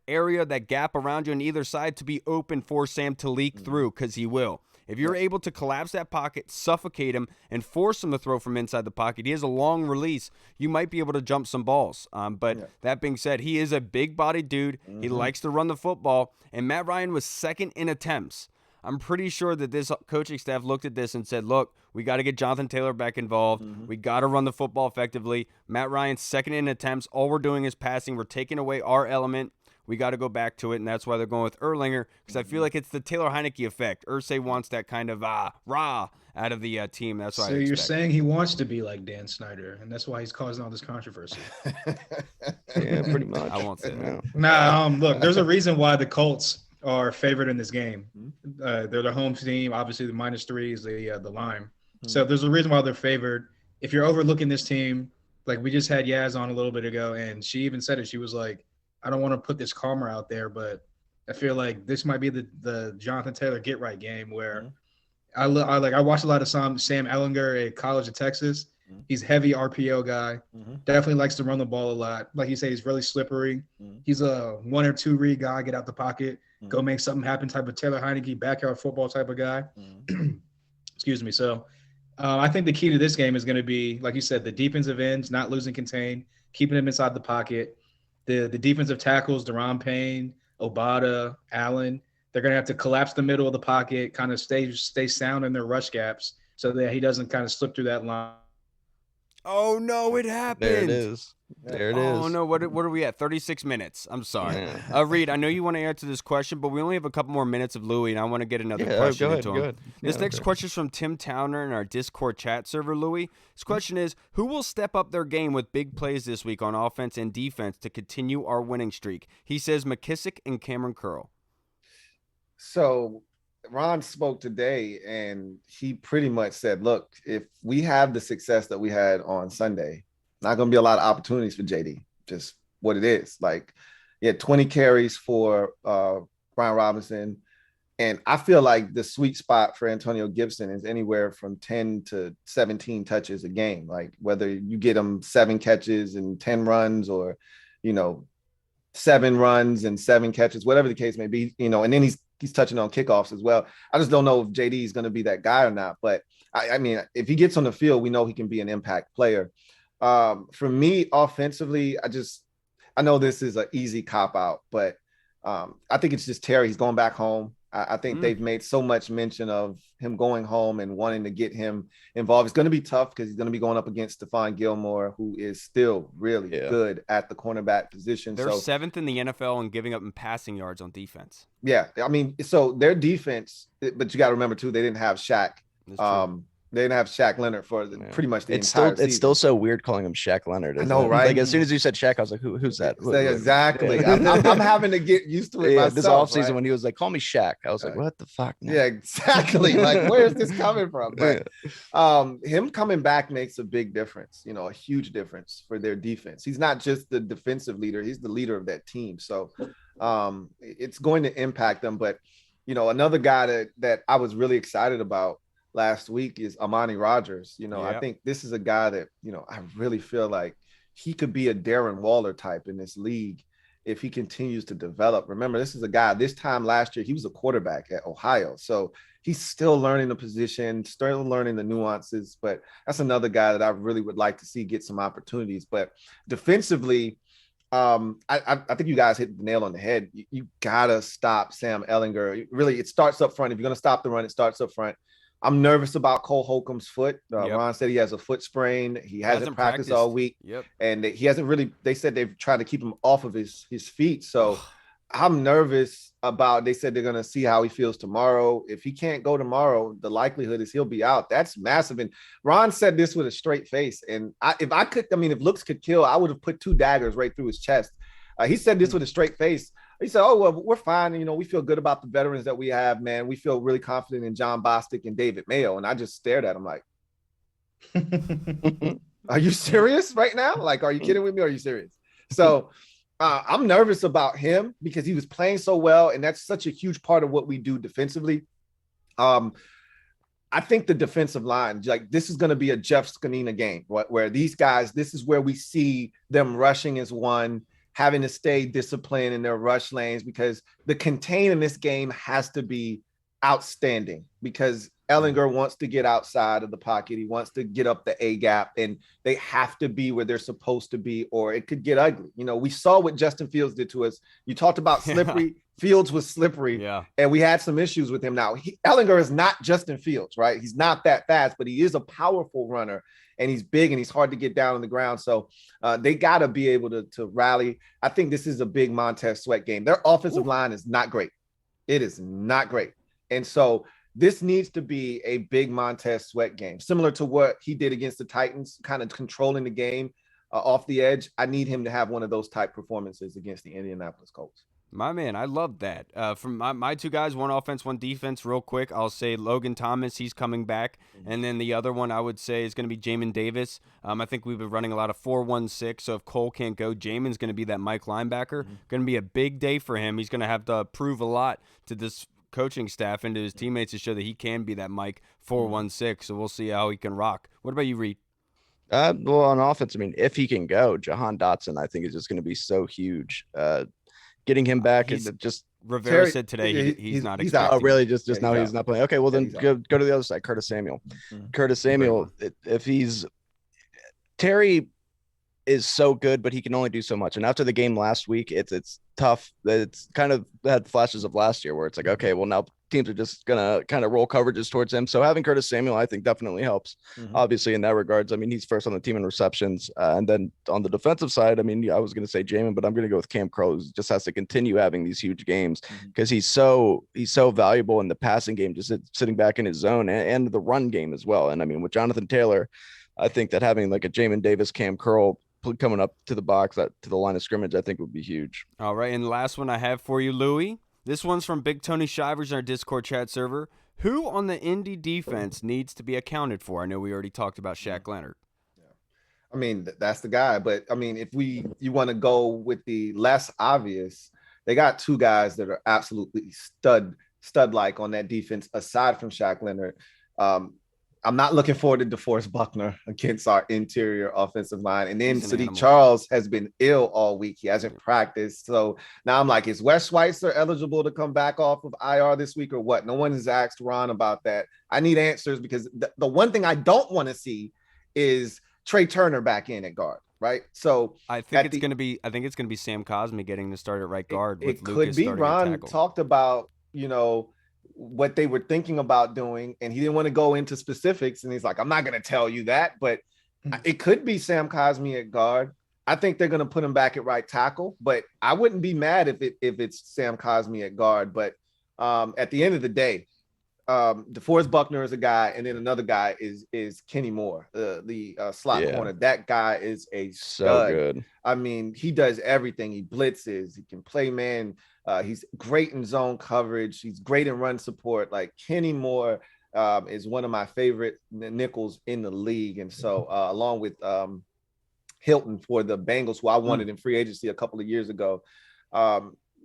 A: area, that gap around you on either side to be open for Sam to leak through, because he will. If you're able to collapse that pocket, suffocate him, and force him to throw from inside the pocket, he has a long release, you might be able to jump some balls. That being said, he is a big-bodied dude. He likes to run the football, and Matt Ryan was second in attempts. I'm pretty sure that this coaching staff looked at this and said, look, we got to get Jonathan Taylor back involved. We got to run the football effectively. Matt Ryan's second in attempts. All we're doing is passing. We're taking away our element. We got to go back to it, and that's why they're going with Erlanger, because I feel like it's the Taylor Heineke effect. Ursay wants that kind of rah out of the team. That's why.
D: So you're saying he wants to be like Dan Snyder, and that's why he's causing all this controversy.
C: Yeah, pretty much.
A: I won't say that.
D: Nah, look, there's a reason why the Colts are favored in this game. They're the home team. Obviously, the -3 is the line. So there's a reason why they're favored. If you're overlooking this team, like we just had Yaz on a little bit ago, and she even said it. She was like, I don't want to put this calmer out there, but I feel like this might be the Jonathan Taylor get right game where I watched a lot of Sam Ehlinger at College of Texas. He's heavy RPO guy. Definitely likes to run the ball a lot. Like you say, he's really slippery. He's a 1 or 2 read guy, get out the pocket, go make something happen type of Taylor Heineke backyard football type of guy. Excuse me. So I think the key to this game is going to be, like you said, the defensive ends, not losing contain, keeping them inside the pocket. The defensive tackles, Deron Payne, Obata, Allen, they're going to have to collapse the middle of the pocket, kind of stay sound in their rush gaps so that he doesn't kind of slip through that line.
A: Oh, no, it happened.
C: There it is. There it is.
A: Oh, no, what are we at? 36 minutes. I'm sorry. Reed, I know you want to answer this question, but we only have a couple more minutes of Louie, and I want to get another question into him.
C: Go ahead.
A: This next question is from Tim Towner in our Discord chat server, Louie. His question is, who will step up their game with big plays this week on offense and defense to continue our winning streak? He says McKissick and Cameron Curl.
E: So Ron spoke today, and he pretty much said, look, if we have the success that we had on Sunday, not going to be a lot of opportunities for JD, just what it is. Like, he had 20 carries for Brian Robinson, and I feel like the sweet spot for Antonio Gibson is anywhere from 10 to 17 touches a game. Like, whether you get him 7 catches and 10 runs, or, 7 runs and 7 catches, whatever the case may be, and then he's touching on kickoffs as well. I just don't know if JD is going to be that guy or not. But I mean, if he gets on the field, we know he can be an impact player. For me, offensively, I know this is an easy cop out, but I think it's just Terry. He's going back home. I think they've made so much mention of him going home and wanting to get him involved. It's going to be tough because he's going to be going up against Stephon Gilmore, who is still really good at the cornerback position.
A: They're 7th in the NFL in giving up in passing yards on defense.
E: Yeah. I mean, so their defense, but you got to remember too, they didn't have Shaq. They didn't have Shaq Leonard for pretty much the entire season.
C: It's still so weird calling him Shaq Leonard.
E: I know, right?
C: Like, as soon as you said Shaq, I was like, who's that?
E: Exactly. I'm having to get used to it myself.
C: This offseason, when he was like, call me Shaq, I was like, what the fuck? No.
E: Yeah, exactly. Like, where is this coming from? But him coming back makes a big difference, a huge difference for their defense. He's not just the defensive leader, he's the leader of that team. So it's going to impact them. But, another guy that I was really excited about last week is Amani Rodgers. I think this is a guy that, I really feel like he could be a Darren Waller type in this league if he continues to develop. Remember, this is a guy, this time last year, he was a quarterback at Ohio. So he's still learning the position, still learning the nuances, but that's another guy that I really would like to see get some opportunities. But defensively, I think you guys hit the nail on the head. You gotta stop Sam Ehlinger. Really, it starts up front. If you're going to stop the run, it starts up front. I'm nervous about Cole Holcomb's foot. Ron said he has a foot sprain. He hasn't practiced all week. And he hasn't really, they said they've tried to keep him off of his feet. So I'm nervous about, they said they're going to see how he feels tomorrow. If he can't go tomorrow, the likelihood is he'll be out. That's massive. And Ron said this with a straight face. And if looks could kill, I would have put 2 daggers right through his chest. He said this with a straight face. He said, oh, well, we're fine. We feel good about the veterans that we have, man. We feel really confident in John Bostic and David Mayo. And I just stared at him like, are you serious right now? Like, are you kidding with me? Or are you serious? So I'm nervous about him because he was playing so well, and that's such a huge part of what we do defensively. I think the defensive line, like this is going to be a Jeff Skanina game where these guys, this is where we see them rushing as one, having to stay disciplined in their rush lanes because the contain in this game has to be outstanding because Ellinger wants to get outside of the pocket. He wants to get up the A gap, and they have to be where they're supposed to be, or it could get ugly. We saw what Justin Fields did to us. You talked about slippery. Fields was slippery, and we had some issues with him. Now, Ellinger is not Justin Fields, right? He's not that fast, but he is a powerful runner, and he's big, and he's hard to get down on the ground. So they got to be able to rally. I think this is a big Montez Sweat game. Their offensive line is not great. It is not great. And so this needs to be a big Montez Sweat game, similar to what he did against the Titans, kind of controlling the game off the edge. I need him to have one of those type performances against the Indianapolis Colts.
A: My man, I love that. From my 2 guys, one offense, one defense, real quick, I'll say Logan Thomas, he's coming back. And then the other one I would say is going to be Jamin Davis. I think we've been running a lot of 4-1-6, so if Cole can't go, Jamin's going to be that Mike linebacker. Going to be a big day for him. He's going to have to prove a lot to this coaching staff and to his teammates to show that he can be that Mike 4-1-6. So we'll see how he can rock. What about you, Reed?
C: Well, on offense, if he can go, Jahan Dotson, I think is just going to to be huge. Getting him back is just
A: Rivera said today he's not expecting.
C: Oh, really? Just now he's not playing. Okay, well then go to the other side. Curtis Samuel. Curtis Samuel, if he's Terry is so good, but he can only do so much. And after the game last week, it's tough. It's kind of had flashes of last year where it's like, okay, well now teams are just gonna kind of roll coverages towards him. So having Curtis Samuel, I think, definitely helps. Obviously, in that regards, he's first on the team in receptions, and then on the defensive side, I was going to say Jamin, but I'm going to go with Cam Crow, who just has to continue having these huge games because he's so valuable in the passing game, just sitting back in his zone and the run game as well. And with Jonathan Taylor, I think that having like a Jamin Davis, Cam Curl coming up to the box, to the line of scrimmage, I think would be huge.
A: All right, and the last one I have for you, Louie. This one's from Big Tony Shivers in our Discord chat server. Who on the Indy defense needs to be accounted for? I know we already talked about Shaq Leonard.
E: That's the guy. But if you want to go with the less obvious, they got 2 guys that are absolutely stud-like on that defense aside from Shaq Leonard. I'm not looking forward to DeForest Buckner against our interior offensive line. And then Sadiq Charles has been ill all week. He hasn't practiced. So now I'm like, is Wes Schweitzer eligible to come back off of IR this week or what? No one has asked Ron about that. I need answers because the one thing I don't want to see is Trey Turner back in at guard, right? So
A: I think it's going to be Sam Cosmi getting to start at right guard.
E: It could be. Ron talked about, what they were thinking about doing, and he didn't want to go into specifics, and he's like, I'm not going to tell you that, but it could be Sam Cosmi at guard. I think they're going to put him back at right tackle, but I wouldn't be mad if it's Sam Cosmi at guard. But at the end of the day, DeForest Buckner is a guy, and then another guy is Kenny Moore, the slot corner. That guy is a stud.
C: So good.
E: He does everything. He blitzes. He can play man. He's great in zone coverage. He's great in run support. Like Kenny Moore is one of my favorite nickels in the league. And so along with Hilton for the Bengals, who I wanted in free agency a couple of years ago,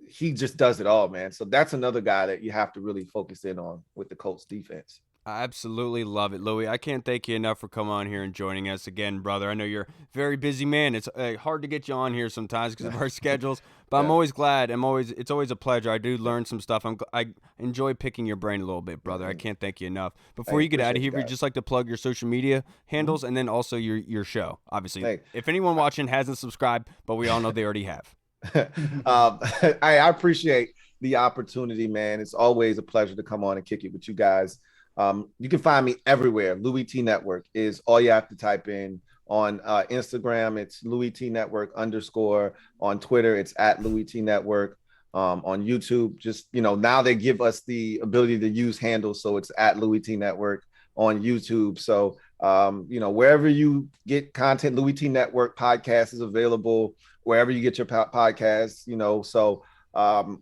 E: he just does it all, man. So that's another guy that you have to really focus in on with the Colts defense.
A: I absolutely love it, Louie. I can't thank you enough for coming on here and joining us again, brother. I know you're a very busy man. It's hard to get you on here sometimes because of our schedules, but I'm always glad. It's always a pleasure. I do learn some stuff. I enjoy picking your brain a little bit, brother. I can't thank you enough. Before you get out of here, you'd just like to plug your social media handles and then also your show. Obviously, if anyone watching hasn't subscribed, but we all know they already have.
E: I appreciate the opportunity, man. It's always a pleasure to come on and kick it with you guys. You can find me everywhere. Louie T Network is all you have to type in. On Instagram, it's Louie T Network _. On Twitter, it's at Louie T Network. on YouTube. Just, now they give us the ability to use handles. So it's at Louie T Network on YouTube. So, wherever you get content, Louie T Network podcast is available wherever you get your podcasts, so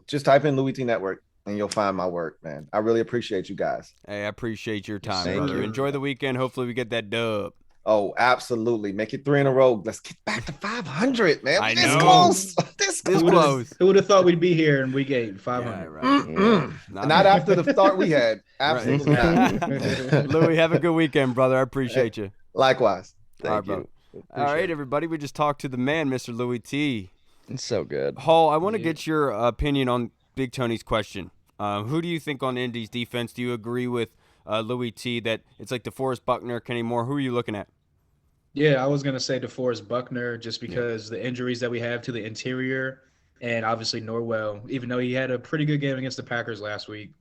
E: just type in Louie T Network and you'll find my work, man. I really appreciate you guys.
A: Hey, I appreciate your time,
C: Thank
A: brother.
C: you.
A: Enjoy the weekend. Hopefully we get that dub.
E: Oh, absolutely. Make it 3 in a row. Let's get back to 500, man.
A: I
E: This
A: know.
E: close. This close.
D: Who would have thought we'd be here in week 8, 500?
A: Yeah, right.
E: Yeah. Not after the start we had. Absolutely not.
A: Louie, have a good weekend, brother. I appreciate you.
E: Likewise.
C: Thank
A: All
C: you.
A: right, all right, everybody. We just talked to the man, Mr. Louie T.
C: It's so good.
A: Hall, I want to get your opinion on Big Tony's question. Who do you think on Indy's defense? Do you agree with Louie T that it's like DeForest Buckner, Kenny Moore? Who are you looking at?
D: Yeah, I was going to say DeForest Buckner just because the injuries that we have to the interior and obviously Norwell, even though he had a pretty good game against the Packers last week,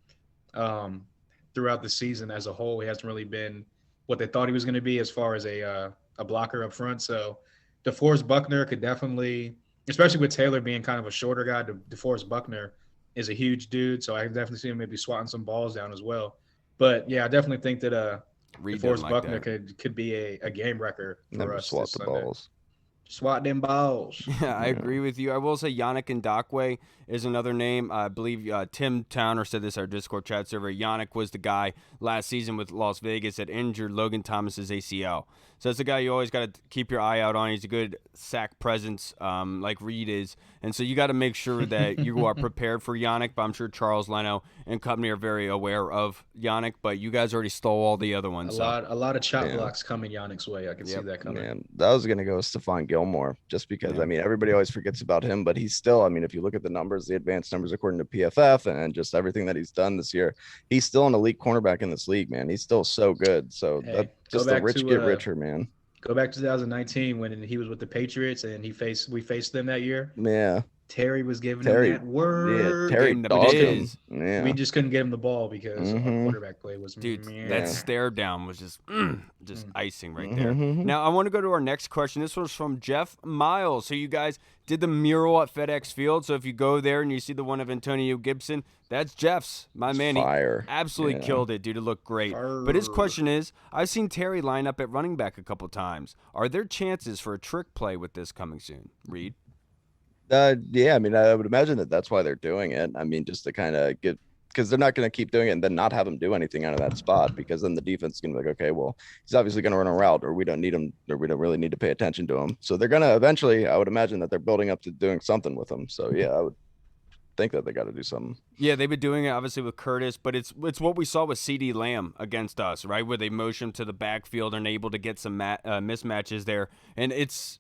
D: throughout the season as a whole, he hasn't really been what they thought he was going to be as far as a blocker up front. So DeForest Buckner could definitely, especially with Taylor being kind of a shorter guy, DeForest Buckner is a huge dude. So I can definitely see him maybe swatting some balls down as well. But yeah, I definitely think that DeForest Buckner could be a game wrecker for
C: Never
D: us.
C: swat the balls.
D: Swat them balls.
A: Yeah, I agree with you. I will say Yannick Ngakoue is another name. I believe Tim Towner said this in our Discord chat server. Yannick was the guy last season with Las Vegas that injured Logan Thomas's ACL. So that's a guy you always got to keep your eye out on. He's a good sack presence like Reed is. And so you got to make sure that you are prepared for Yannick. But I'm sure Charles Leno and company are very aware of Yannick. But you guys already stole all the other ones.
D: A lot of chop blocks coming Yannick's way. I can see that coming.
C: Man, that was going to go with Stephon Gilmore just because, I mean, everybody always forgets about him. But he's still, I mean, if you look at the numbers, the advanced numbers according to PFF and just everything that he's done this year, he's still an elite cornerback in this league, man. He's still so good. So that, just the rich get richer, man.
D: Go back to 2019 when he was with the Patriots and we faced them that year.
C: Yeah.
D: Terry was giving him that word.
C: Yeah, Terry dogged him. Yeah.
D: We just couldn't get him the ball because our quarterback play was
A: that stare down was just icing right there. Now I want to go to our next question. This was from Jeff Miles. So you guys did the mural at FedEx Field. So if you go there and you see the one of Antonio Gibson, that's Jeff's. My man,
C: fire.
A: He absolutely killed it, dude. It looked great. But his question is, I've seen Terry line up at running back a couple times. Are there chances for a trick play with this coming soon? Reed?
C: Yeah, I mean, I would imagine that's why they're doing it. I mean, just to kind of get, because they're not going to keep doing it and then not have him do anything out of that spot, because then the defense is going to be like, okay, well, he's obviously going to run a route, or we don't need him, or we don't really need to pay attention to him. So they're going to eventually, I would imagine that they're building up to doing something with him. So yeah, I would think that they got to do something.
A: Yeah, they've been doing it obviously with Curtis, but it's what we saw with CD Lamb against us, right? Where they motion to the backfield and able to get some mismatches there. And it's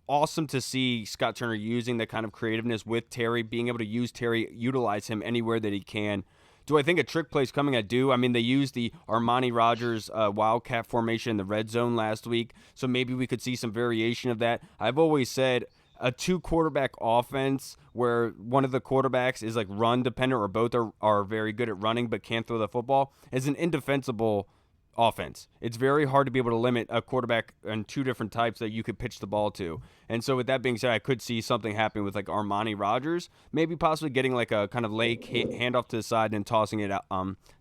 A: awesome to see Scott Turner using that kind of creativeness with Terry, being able to use Terry, utilize him anywhere that he can. Do I think a trick play is coming? I do. I mean, they used the Armani Rogers Wildcat formation in the red zone last week, so maybe we could see some variation of that. I've always said a 2-quarterback offense where one of the quarterbacks is like run dependent or both are very good at running but can't throw the football is an indefensible offense. It's very hard to be able to limit a quarterback in 2 different types that you could pitch the ball to. And so with that being said, I could see something happening with like Armani Rogers, maybe possibly getting like a kind of leg handoff to the side and tossing it out,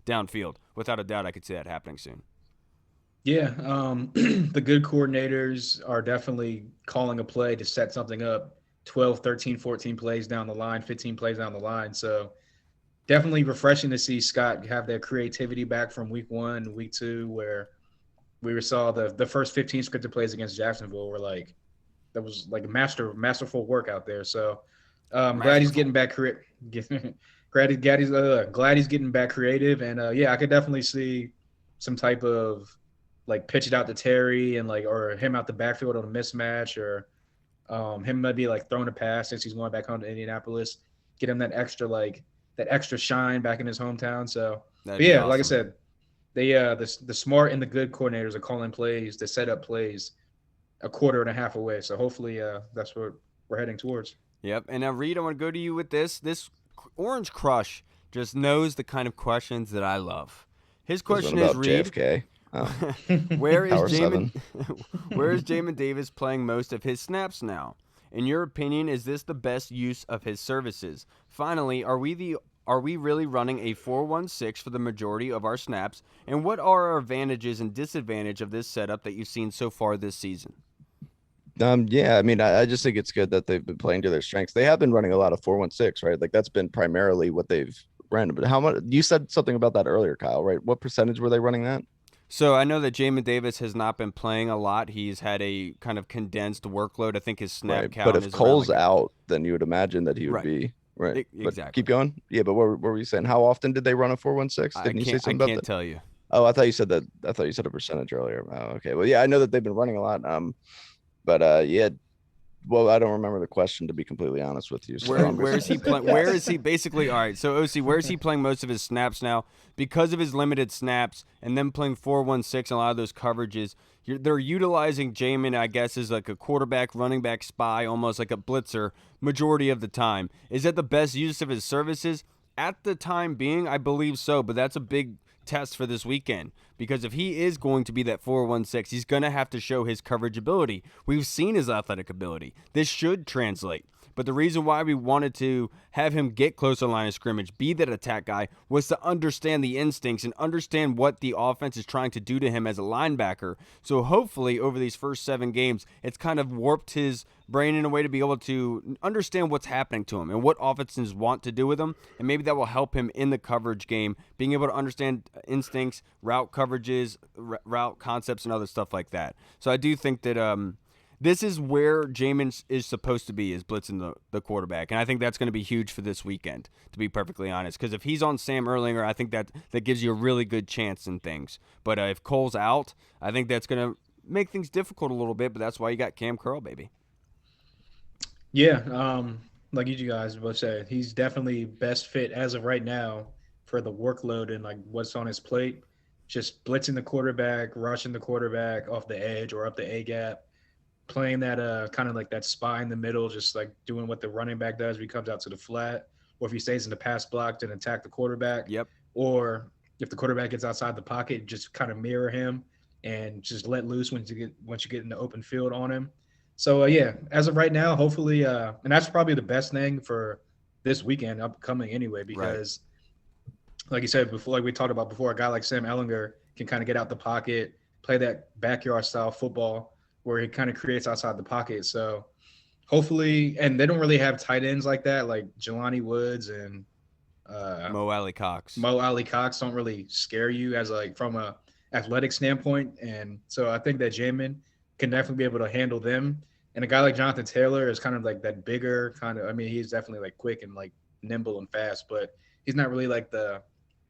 A: downfield. Without a doubt, I could see that happening soon.
D: Yeah, the good coordinators are definitely calling a play to set something up 12, 13, 14 plays down the line, 15 plays down the line. So definitely refreshing to see Scott have that creativity back from week 1, week 2, where we saw the first 15 scripted plays against Jacksonville were like, that was like a masterful work out there. So glad he's getting back glad he's getting back creative. And yeah, I could definitely see some type of like pitch it out to Terry and like, or him out the backfield on a mismatch, or him maybe like throwing a pass since he's going back home to Indianapolis, get him that extra shine back in his hometown. So but yeah, awesome. Like I said, they the smart and the good coordinators are calling plays to set up plays a quarter and a half away. So hopefully that's what we're heading towards.
A: Yep. And now Reed, I want to go to you with this. This Orange Crush just knows the kind of questions that I love. His question is, Reed,
C: JFK. Oh.
A: Where is Jamin Davis playing most of his snaps now? In your opinion, is this the best use of his services? Finally, are we really running a 4-1-6 for the majority of our snaps? And what are our advantages and disadvantages of this setup that you've seen so far this season?
C: Yeah, I mean, I just think it's good that they've been playing to their strengths. They have been running a lot of 4-1-6, right? Like that's been primarily what they've ran. But how much you said something about that earlier, Kyle, right? What percentage were they running that?
A: So I know that Jamin Davis has not been playing a lot. He's had a kind of condensed workload. I think his snap
C: Right.
A: count
C: But if
A: is
C: Cole's
A: around
C: out, then you would imagine that he would
A: Right.
C: be right. But
A: Exactly.
C: keep going. Yeah, but what were you saying? How often did they run a 4-1-6? Didn't you say
A: I
C: something about
A: can't
C: that?
A: tell you.
C: Oh, I thought you said that. I thought you said a percentage earlier. Oh, okay. Well, yeah, I know that they've been running a lot. But yeah. Well, I don't remember the question, to be completely honest with you. So
A: Where is he playing? Where is he basically? All right, so OC, where is he playing most of his snaps now? Because of his limited snaps and then playing 4-1-6 and a lot of those coverages, they're utilizing Jamin, I guess, as like a quarterback, running back spy, almost like a blitzer, majority of the time. Is that the best use of his services? At the time being, I believe so, but that's a big test for this weekend, because if he is going to be that 4-1-6, he's going to have to show his coverage ability. We've seen his athletic ability. This should translate. But the reason why we wanted to have him get close to the line of scrimmage, be that attack guy, was to understand the instincts and understand what the offense is trying to do to him as a linebacker. So hopefully over these first 7 games, it's kind of warped his brain in a way to be able to understand what's happening to him and what offenses want to do with him. And maybe that will help him in the coverage game, being able to understand instincts, route coverages, route concepts, and other stuff like that. So I do think that this is where Jamin is supposed to be, is blitzing the quarterback. And I think that's going to be huge for this weekend, to be perfectly honest. Because if he's on Sam Erlinger, I think that gives you a really good chance in things. But if Cole's out, I think that's going to make things difficult a little bit. But that's why you got Cam Curl, baby.
D: Yeah, like you guys both said, he's definitely best fit as of right now for the workload and like what's on his plate. Just blitzing the quarterback, rushing the quarterback off the edge or up the A gap, playing that kind of like that spy in the middle, just like doing what the running back does if he comes out to the flat, or if he stays in the pass block and attack the quarterback.
A: Yep.
D: Or if the quarterback gets outside the pocket, just kind of mirror him and just let loose once you get in the open field on him. So yeah, as of right now, hopefully, and that's probably the best thing for this weekend upcoming anyway, because like you said before, like we talked about before, a guy like Sam Ehlinger can kind of get out the pocket, play that backyard style football where he kind of creates outside the pocket. So hopefully, and they don't really have tight ends like that, like Jelani Woods and
A: Mo Alley Cox.
D: Mo Alley Cox don't really scare you as like from a athletic standpoint. And so I think that Jamin can definitely be able to handle them. And a guy like Jonathan Taylor is kind of like that bigger kind of, I mean, he's definitely like quick and like nimble and fast, but he's not really like the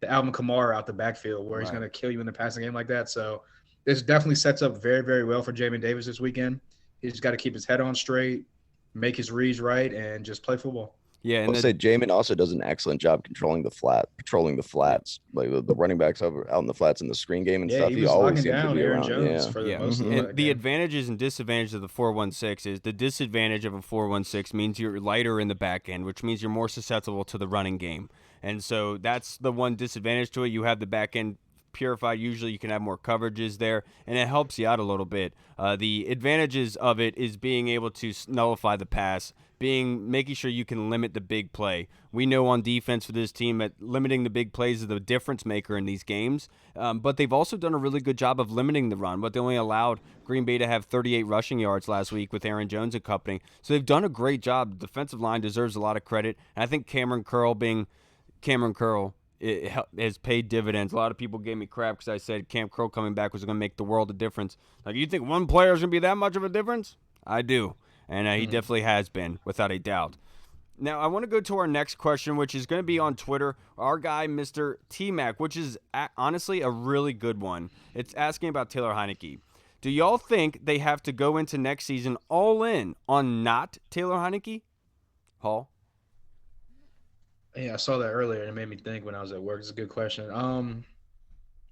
D: Alvin Kamara out the backfield where he's going to kill you in the passing game like that. So this definitely sets up very, very well for Jamin Davis this weekend. He's just got to keep his head on straight, make his reads right, and just play football.
A: Yeah, and
C: I'll say Jamin also does an excellent job patrolling the flats, like the running backs out in the flats in the screen game and stuff.
D: He
C: always
D: seems
C: seems to be
D: Aaron
C: around.
D: Jones for most of
A: and the
D: game.
A: advantages and disadvantages of the 4-1-6 is the disadvantage of a 4-1-6 means you're lighter in the back end, which means you're more susceptible to the running game. And so that's the one disadvantage to it. You have the back end purified. Usually you can have more coverages there, and it helps you out a little bit. The advantages of it is being able to nullify the pass, making sure you can limit the big play. We know on defense for this team that limiting the big plays is the difference maker in these games, but they've also done a really good job of limiting the run, but they only allowed Green Bay to have 38 rushing yards last week with Aaron Jones and company. So they've done a great job. The defensive line deserves a lot of credit, and I think Cameron Curl it has paid dividends. A lot of people gave me crap because I said Cam Curl coming back was going to make the world of difference. Like, you think one player is going to be that much of a difference? I do. And he definitely has been, without a doubt. Now, I want to go to our next question, which is going to be on Twitter. Our guy, Mr. T-Mac, which is honestly a really good one. It's asking about Taylor Heinicke. Do y'all think they have to go into next season all in on not Taylor Heinicke? Hall?
D: Yeah, I saw that earlier and it made me think when I was at work. It's a good question.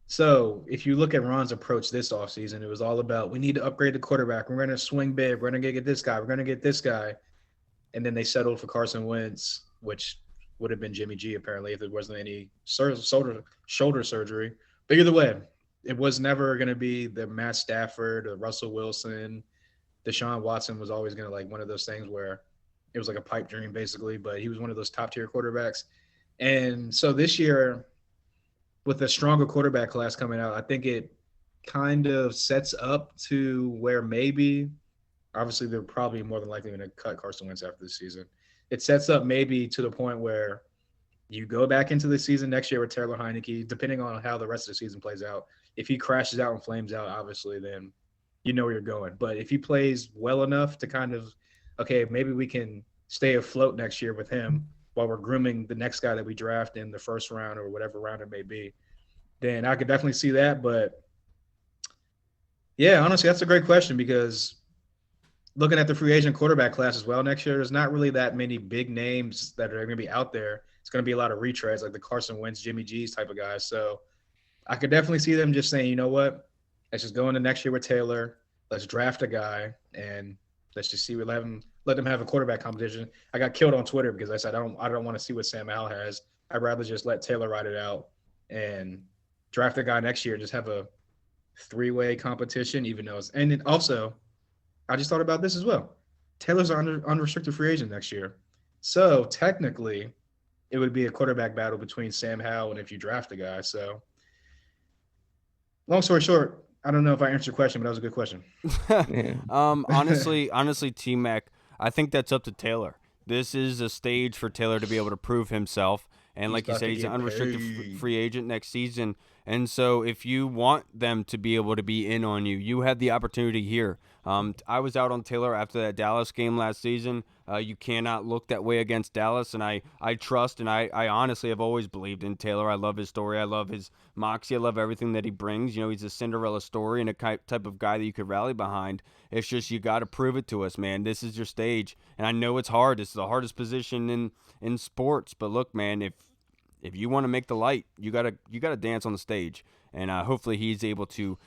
D: So if you look at Ron's approach this offseason, it was all about we need to upgrade the quarterback. We're going to swing big. We're going to get this guy. We're going to get this guy. And then they settled for Carson Wentz, which would have been Jimmy G apparently if there wasn't any shoulder surgery. But either way, it was never going to be the Matt Stafford or Russell Wilson Deshaun Watson was always going to like one of those things where it was like a pipe dream basically, but he was one of those top tier quarterbacks. And so this year, with a stronger quarterback class coming out, I think it kind of sets up to where maybe, obviously they're probably more than likely going to cut Carson Wentz after this season. It sets up maybe to the point where you go back into the season next year with Taylor Heineke, depending on how the rest of the season plays out. If he crashes out and flames out, obviously, then you know where you're going. But if he plays well enough to kind of, okay, maybe we can stay afloat next year with him while we're grooming the next guy that we draft in the first round or whatever round it may be, then I could definitely see that. But yeah, honestly, that's a great question because looking at the free agent quarterback class as well next year, there's not really that many big names that are going to be out there. It's going to be a lot of retreads like the Carson Wentz, Jimmy G's type of guys. So I could definitely see them just saying, you know what, let's just go into next year with Taylor. Let's draft a guy and let's just see. Let them have a quarterback competition. I got killed on Twitter because I said I don't want to see what Sam Howell has. I'd rather just let Taylor ride it out and draft a guy next year. Just have a 3-way competition, even though and then also, I just thought about this as well. Taylor's an unrestricted free agent next year, so technically, it would be a quarterback battle between Sam Howell and if you draft a guy. So, long story short, I don't know if I answered your question, but that was a good question.
A: Honestly, T-Mac, I think that's up to Taylor. This is a stage for Taylor to be able to prove himself. And like you said, he's an unrestricted free agent next season. And so if you want them to be able to be in on you, you have the opportunity here. I was out on Taylor after that Dallas game last season. You cannot look that way against Dallas, and I trust and I honestly have always believed in Taylor. I love his story. I love his moxie. I love everything that he brings. You know, he's a Cinderella story and a type of guy that you could rally behind. It's just you got to prove it to us, man. This is your stage, and I know it's hard. It's the hardest position in sports. But look, man, if you want to make the light, you gotta dance on the stage, and hopefully he's able to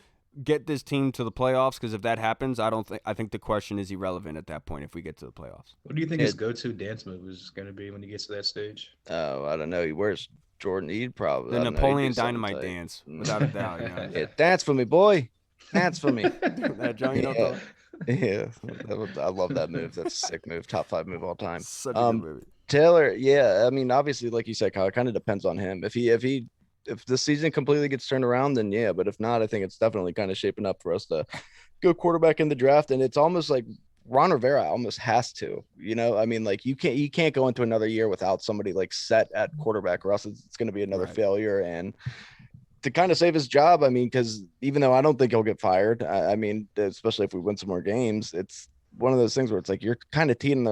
A: get this team to the playoffs. Because if that happens, I think the question is irrelevant at that point if we get to the playoffs.
D: What do you think his go-to dance move is going to be when he gets to that stage?
C: Oh, I don't know. He wears Jordan Eid probably.
A: The Napoleon Dynamite dance, without a doubt. You know?
C: Yeah, dance for me, boy. Dance for me.
A: That John, you know,
C: yeah. I love that move. That's a sick move. Top 5 move all time.
A: Such a good movie.
C: Taylor, yeah. I mean, obviously, like you said, Kyle, it kind of depends on him. If the season completely gets turned around, then yeah. But if not, I think it's definitely kind of shaping up for us to go quarterback in the draft. And it's almost like Ron Rivera almost has to, you know. I mean, like you can't go into another year without somebody like set at quarterback, or else it's going to be another failure. And to kind of save his job, I mean, because even though I don't think he'll get fired, I mean, especially if we win some more games, it's one of those things where it's like you're kind of teetering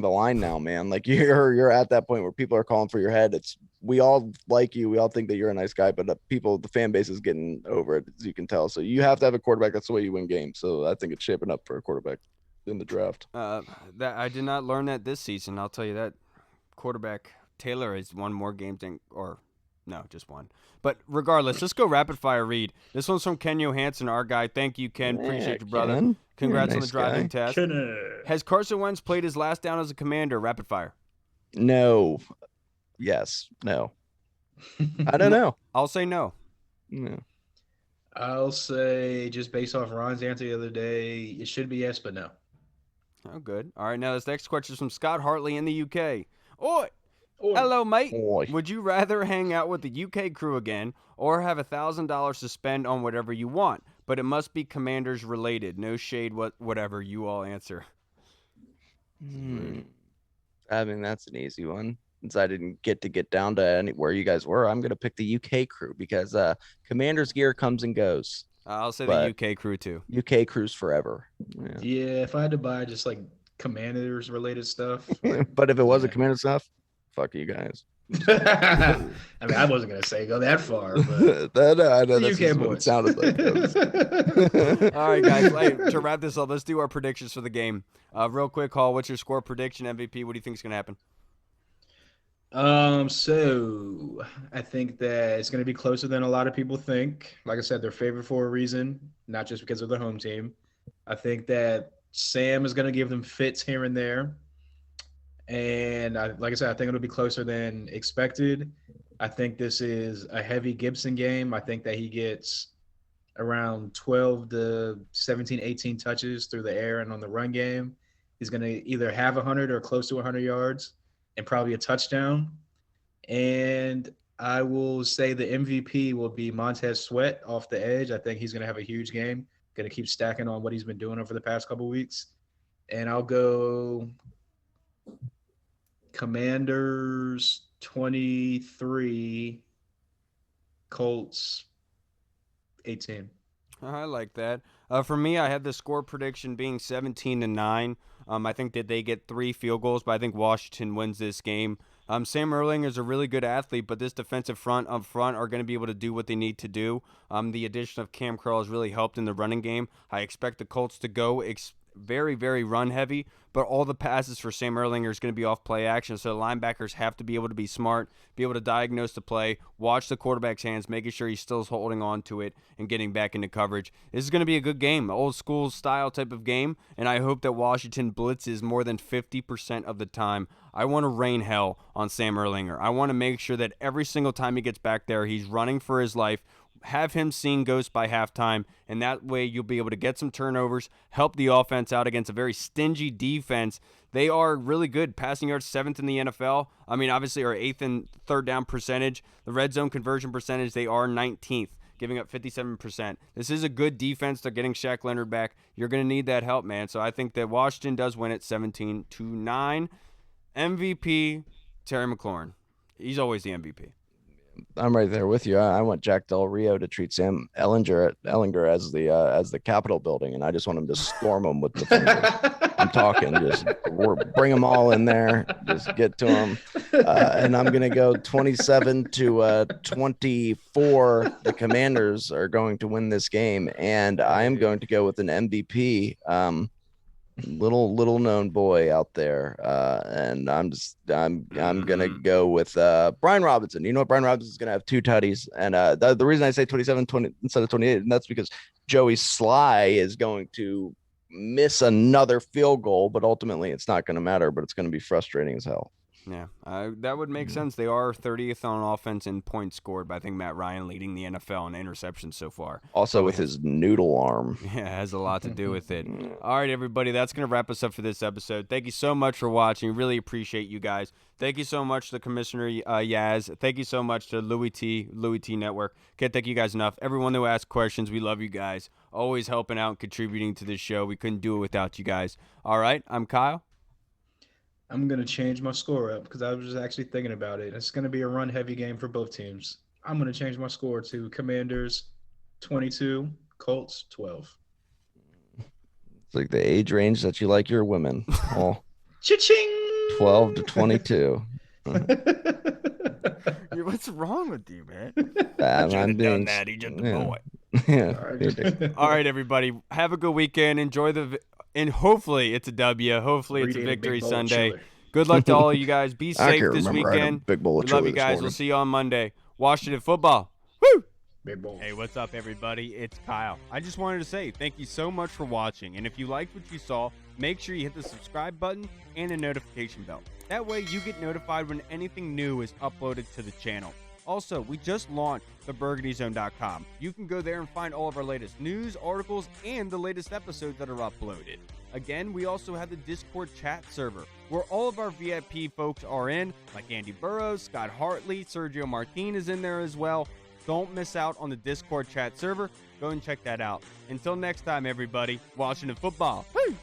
C: the line now, man. Like you're at that point where people are calling for your head. We all like you. We all think that you're a nice guy, but the fan base is getting over it, as you can tell. So you have to have a quarterback. That's the way you win games. So I think it's shaping up for a quarterback in the draft.
A: That I did not learn that this season. I'll tell you that. Quarterback Taylor has won more games no, just one. But regardless, let's go rapid fire read. This one's from Ken Johansson, our guy. Thank you, Ken. Appreciate you, brother.
C: Ken.
A: Congrats on the driving test.
D: Kenny.
A: Has Carson Wentz played his last down as a Commander? Rapid fire.
C: No. Yes. No. I don't know.
A: I'll say no.
C: No.
D: I'll say, just based off Ron's answer the other day, it should be yes, but no.
A: Oh, good. All right, now this next question is from Scott Hartley in the UK. Oi! Hello, mate.
C: Oi.
A: Would you rather hang out with the UK crew again or have $1,000 to spend on whatever you want? But it must be Commanders related. No shade, whatever. You all answer.
C: I mean, that's an easy one. Since I didn't get down to where you guys were, I'm going to pick the UK crew because Commanders gear comes and goes.
A: I'll say the UK crew too.
C: UK crew's forever.
D: Yeah, if I had to buy just like Commanders related stuff.
C: But if it wasn't Commander stuff, fuck you guys.
D: I mean, I wasn't gonna say go that far, but
C: I know that's
D: UK
C: what
D: boys.
C: it sounded like.
A: All right, guys. Hey, to wrap this up, let's do our predictions for the game. Real quick, Hall. What's your score prediction? MVP. What do you think is gonna happen?
D: So I think that it's gonna be closer than a lot of people think. Like I said, they're favored for a reason, not just because of their home team. I think that Sam is gonna give them fits here and there. And like I said, I think it'll be closer than expected. I think this is a heavy Gibson game. I think that he gets around 12 to 17, 18 touches through the air and on the run game. He's going to either have 100 or close to 100 yards and probably a touchdown. And I will say the MVP will be Montez Sweat off the edge. I think he's going to have a huge game. Going to keep stacking on what he's been doing over the past couple of weeks. And I'll go Commanders 23, Colts 18.
A: I like that. For me, I had the score prediction being 17-9. I think that they get 3 field goals, but I think Washington wins this game. Sam Erlinger is a really good athlete, but this defensive front up front are going to be able to do what they need to do. The addition of Cam Curl has really helped in the running game. I expect the Colts to go very, very run heavy, but all the passes for Sam Erlinger is going to be off play action, so the linebackers have to be able to be smart, be able to diagnose the play, watch the quarterback's hands, making sure he's still holding on to it and getting back into coverage. This is going to be a good game, old school style type of game, and I hope that Washington blitzes more than 50% of the time. I want to rain hell on Sam Erlinger. I want to make sure that every single time he gets back there, he's running for his life. Have him seeing ghosts by halftime, and that way you'll be able to get some turnovers, help the offense out against a very stingy defense. They are really good. Passing yards 7th in the NFL. I mean, obviously, are 8th in third down percentage. The red zone conversion percentage, they are 19th, giving up 57%. This is a good defense. They're getting Shaq Leonard back. You're going to need that help, man. So I think that Washington does win it 17-9. MVP, Terry McLaurin. He's always the MVP.
C: I'm right there with you. I want Jack Del Rio to treat Sam Ellinger as the Capitol building, and I just want him to storm him with the fingers. I'm talking, just bring them all in there, just get to them. And I'm gonna go 27-24. The Commanders are going to win this game, and I am going to go with an MVP. Little known boy out there, and I'm gonna go with Brian Robinson. You know what, Brian Robinson's gonna have 2 tutties, and the reason I say 27-20 instead of 28, and that's because Joey Sly is going to miss another field goal, but ultimately it's not going to matter, but it's going to be frustrating as hell.
A: Yeah, that would make sense. They are 30th on offense in points scored, but I think Matt Ryan leading the NFL in interceptions so far.
C: Also with his noodle arm.
A: Yeah, it has a lot to do with it. All right, everybody, that's going to wrap us up for this episode. Thank you so much for watching. Really appreciate you guys. Thank you so much to Commissioner Yaz. Thank you so much to Louie T Network. Can't thank you guys enough. Everyone who asked questions, we love you guys. Always helping out and contributing to this show. We couldn't do it without you guys. All right, I'm Kyle.
D: I'm going to change my score up because I was just actually thinking about it. It's going to be a run-heavy game for both teams. I'm going to change my score to Commanders 22, Colts 12.
C: It's like the age range that you like your women. Oh,
D: Cha-ching!
C: 12 to 22.
A: What's wrong with you, man?
C: I'm
A: done that. He just a boy.
C: Yeah.
A: All right, everybody. Have a good weekend. Enjoy and hopefully it's a W. Hopefully it's a victory Sunday. Good luck to all of you guys. Be safe this weekend.
C: Big bowl of
A: we love you guys. We'll see you on Monday. Washington football. Woo!
D: Big bowl.
A: Hey, what's up, everybody? It's Kyle. I just wanted to say thank you so much for watching. And if you liked what you saw, make sure you hit the subscribe button and the notification bell. That way you get notified when anything new is uploaded to the channel. Also, we just launched theburgundyzone.com. You can go there and find all of our latest news, articles, and the latest episodes that are uploaded. Again, we also have the Discord chat server, where all of our VIP folks are in, like Andy Burrows, Scott Hartley, Sergio Martin is in there as well. Don't miss out on the Discord chat server. Go and check that out. Until next time, everybody, Washington football. Woo!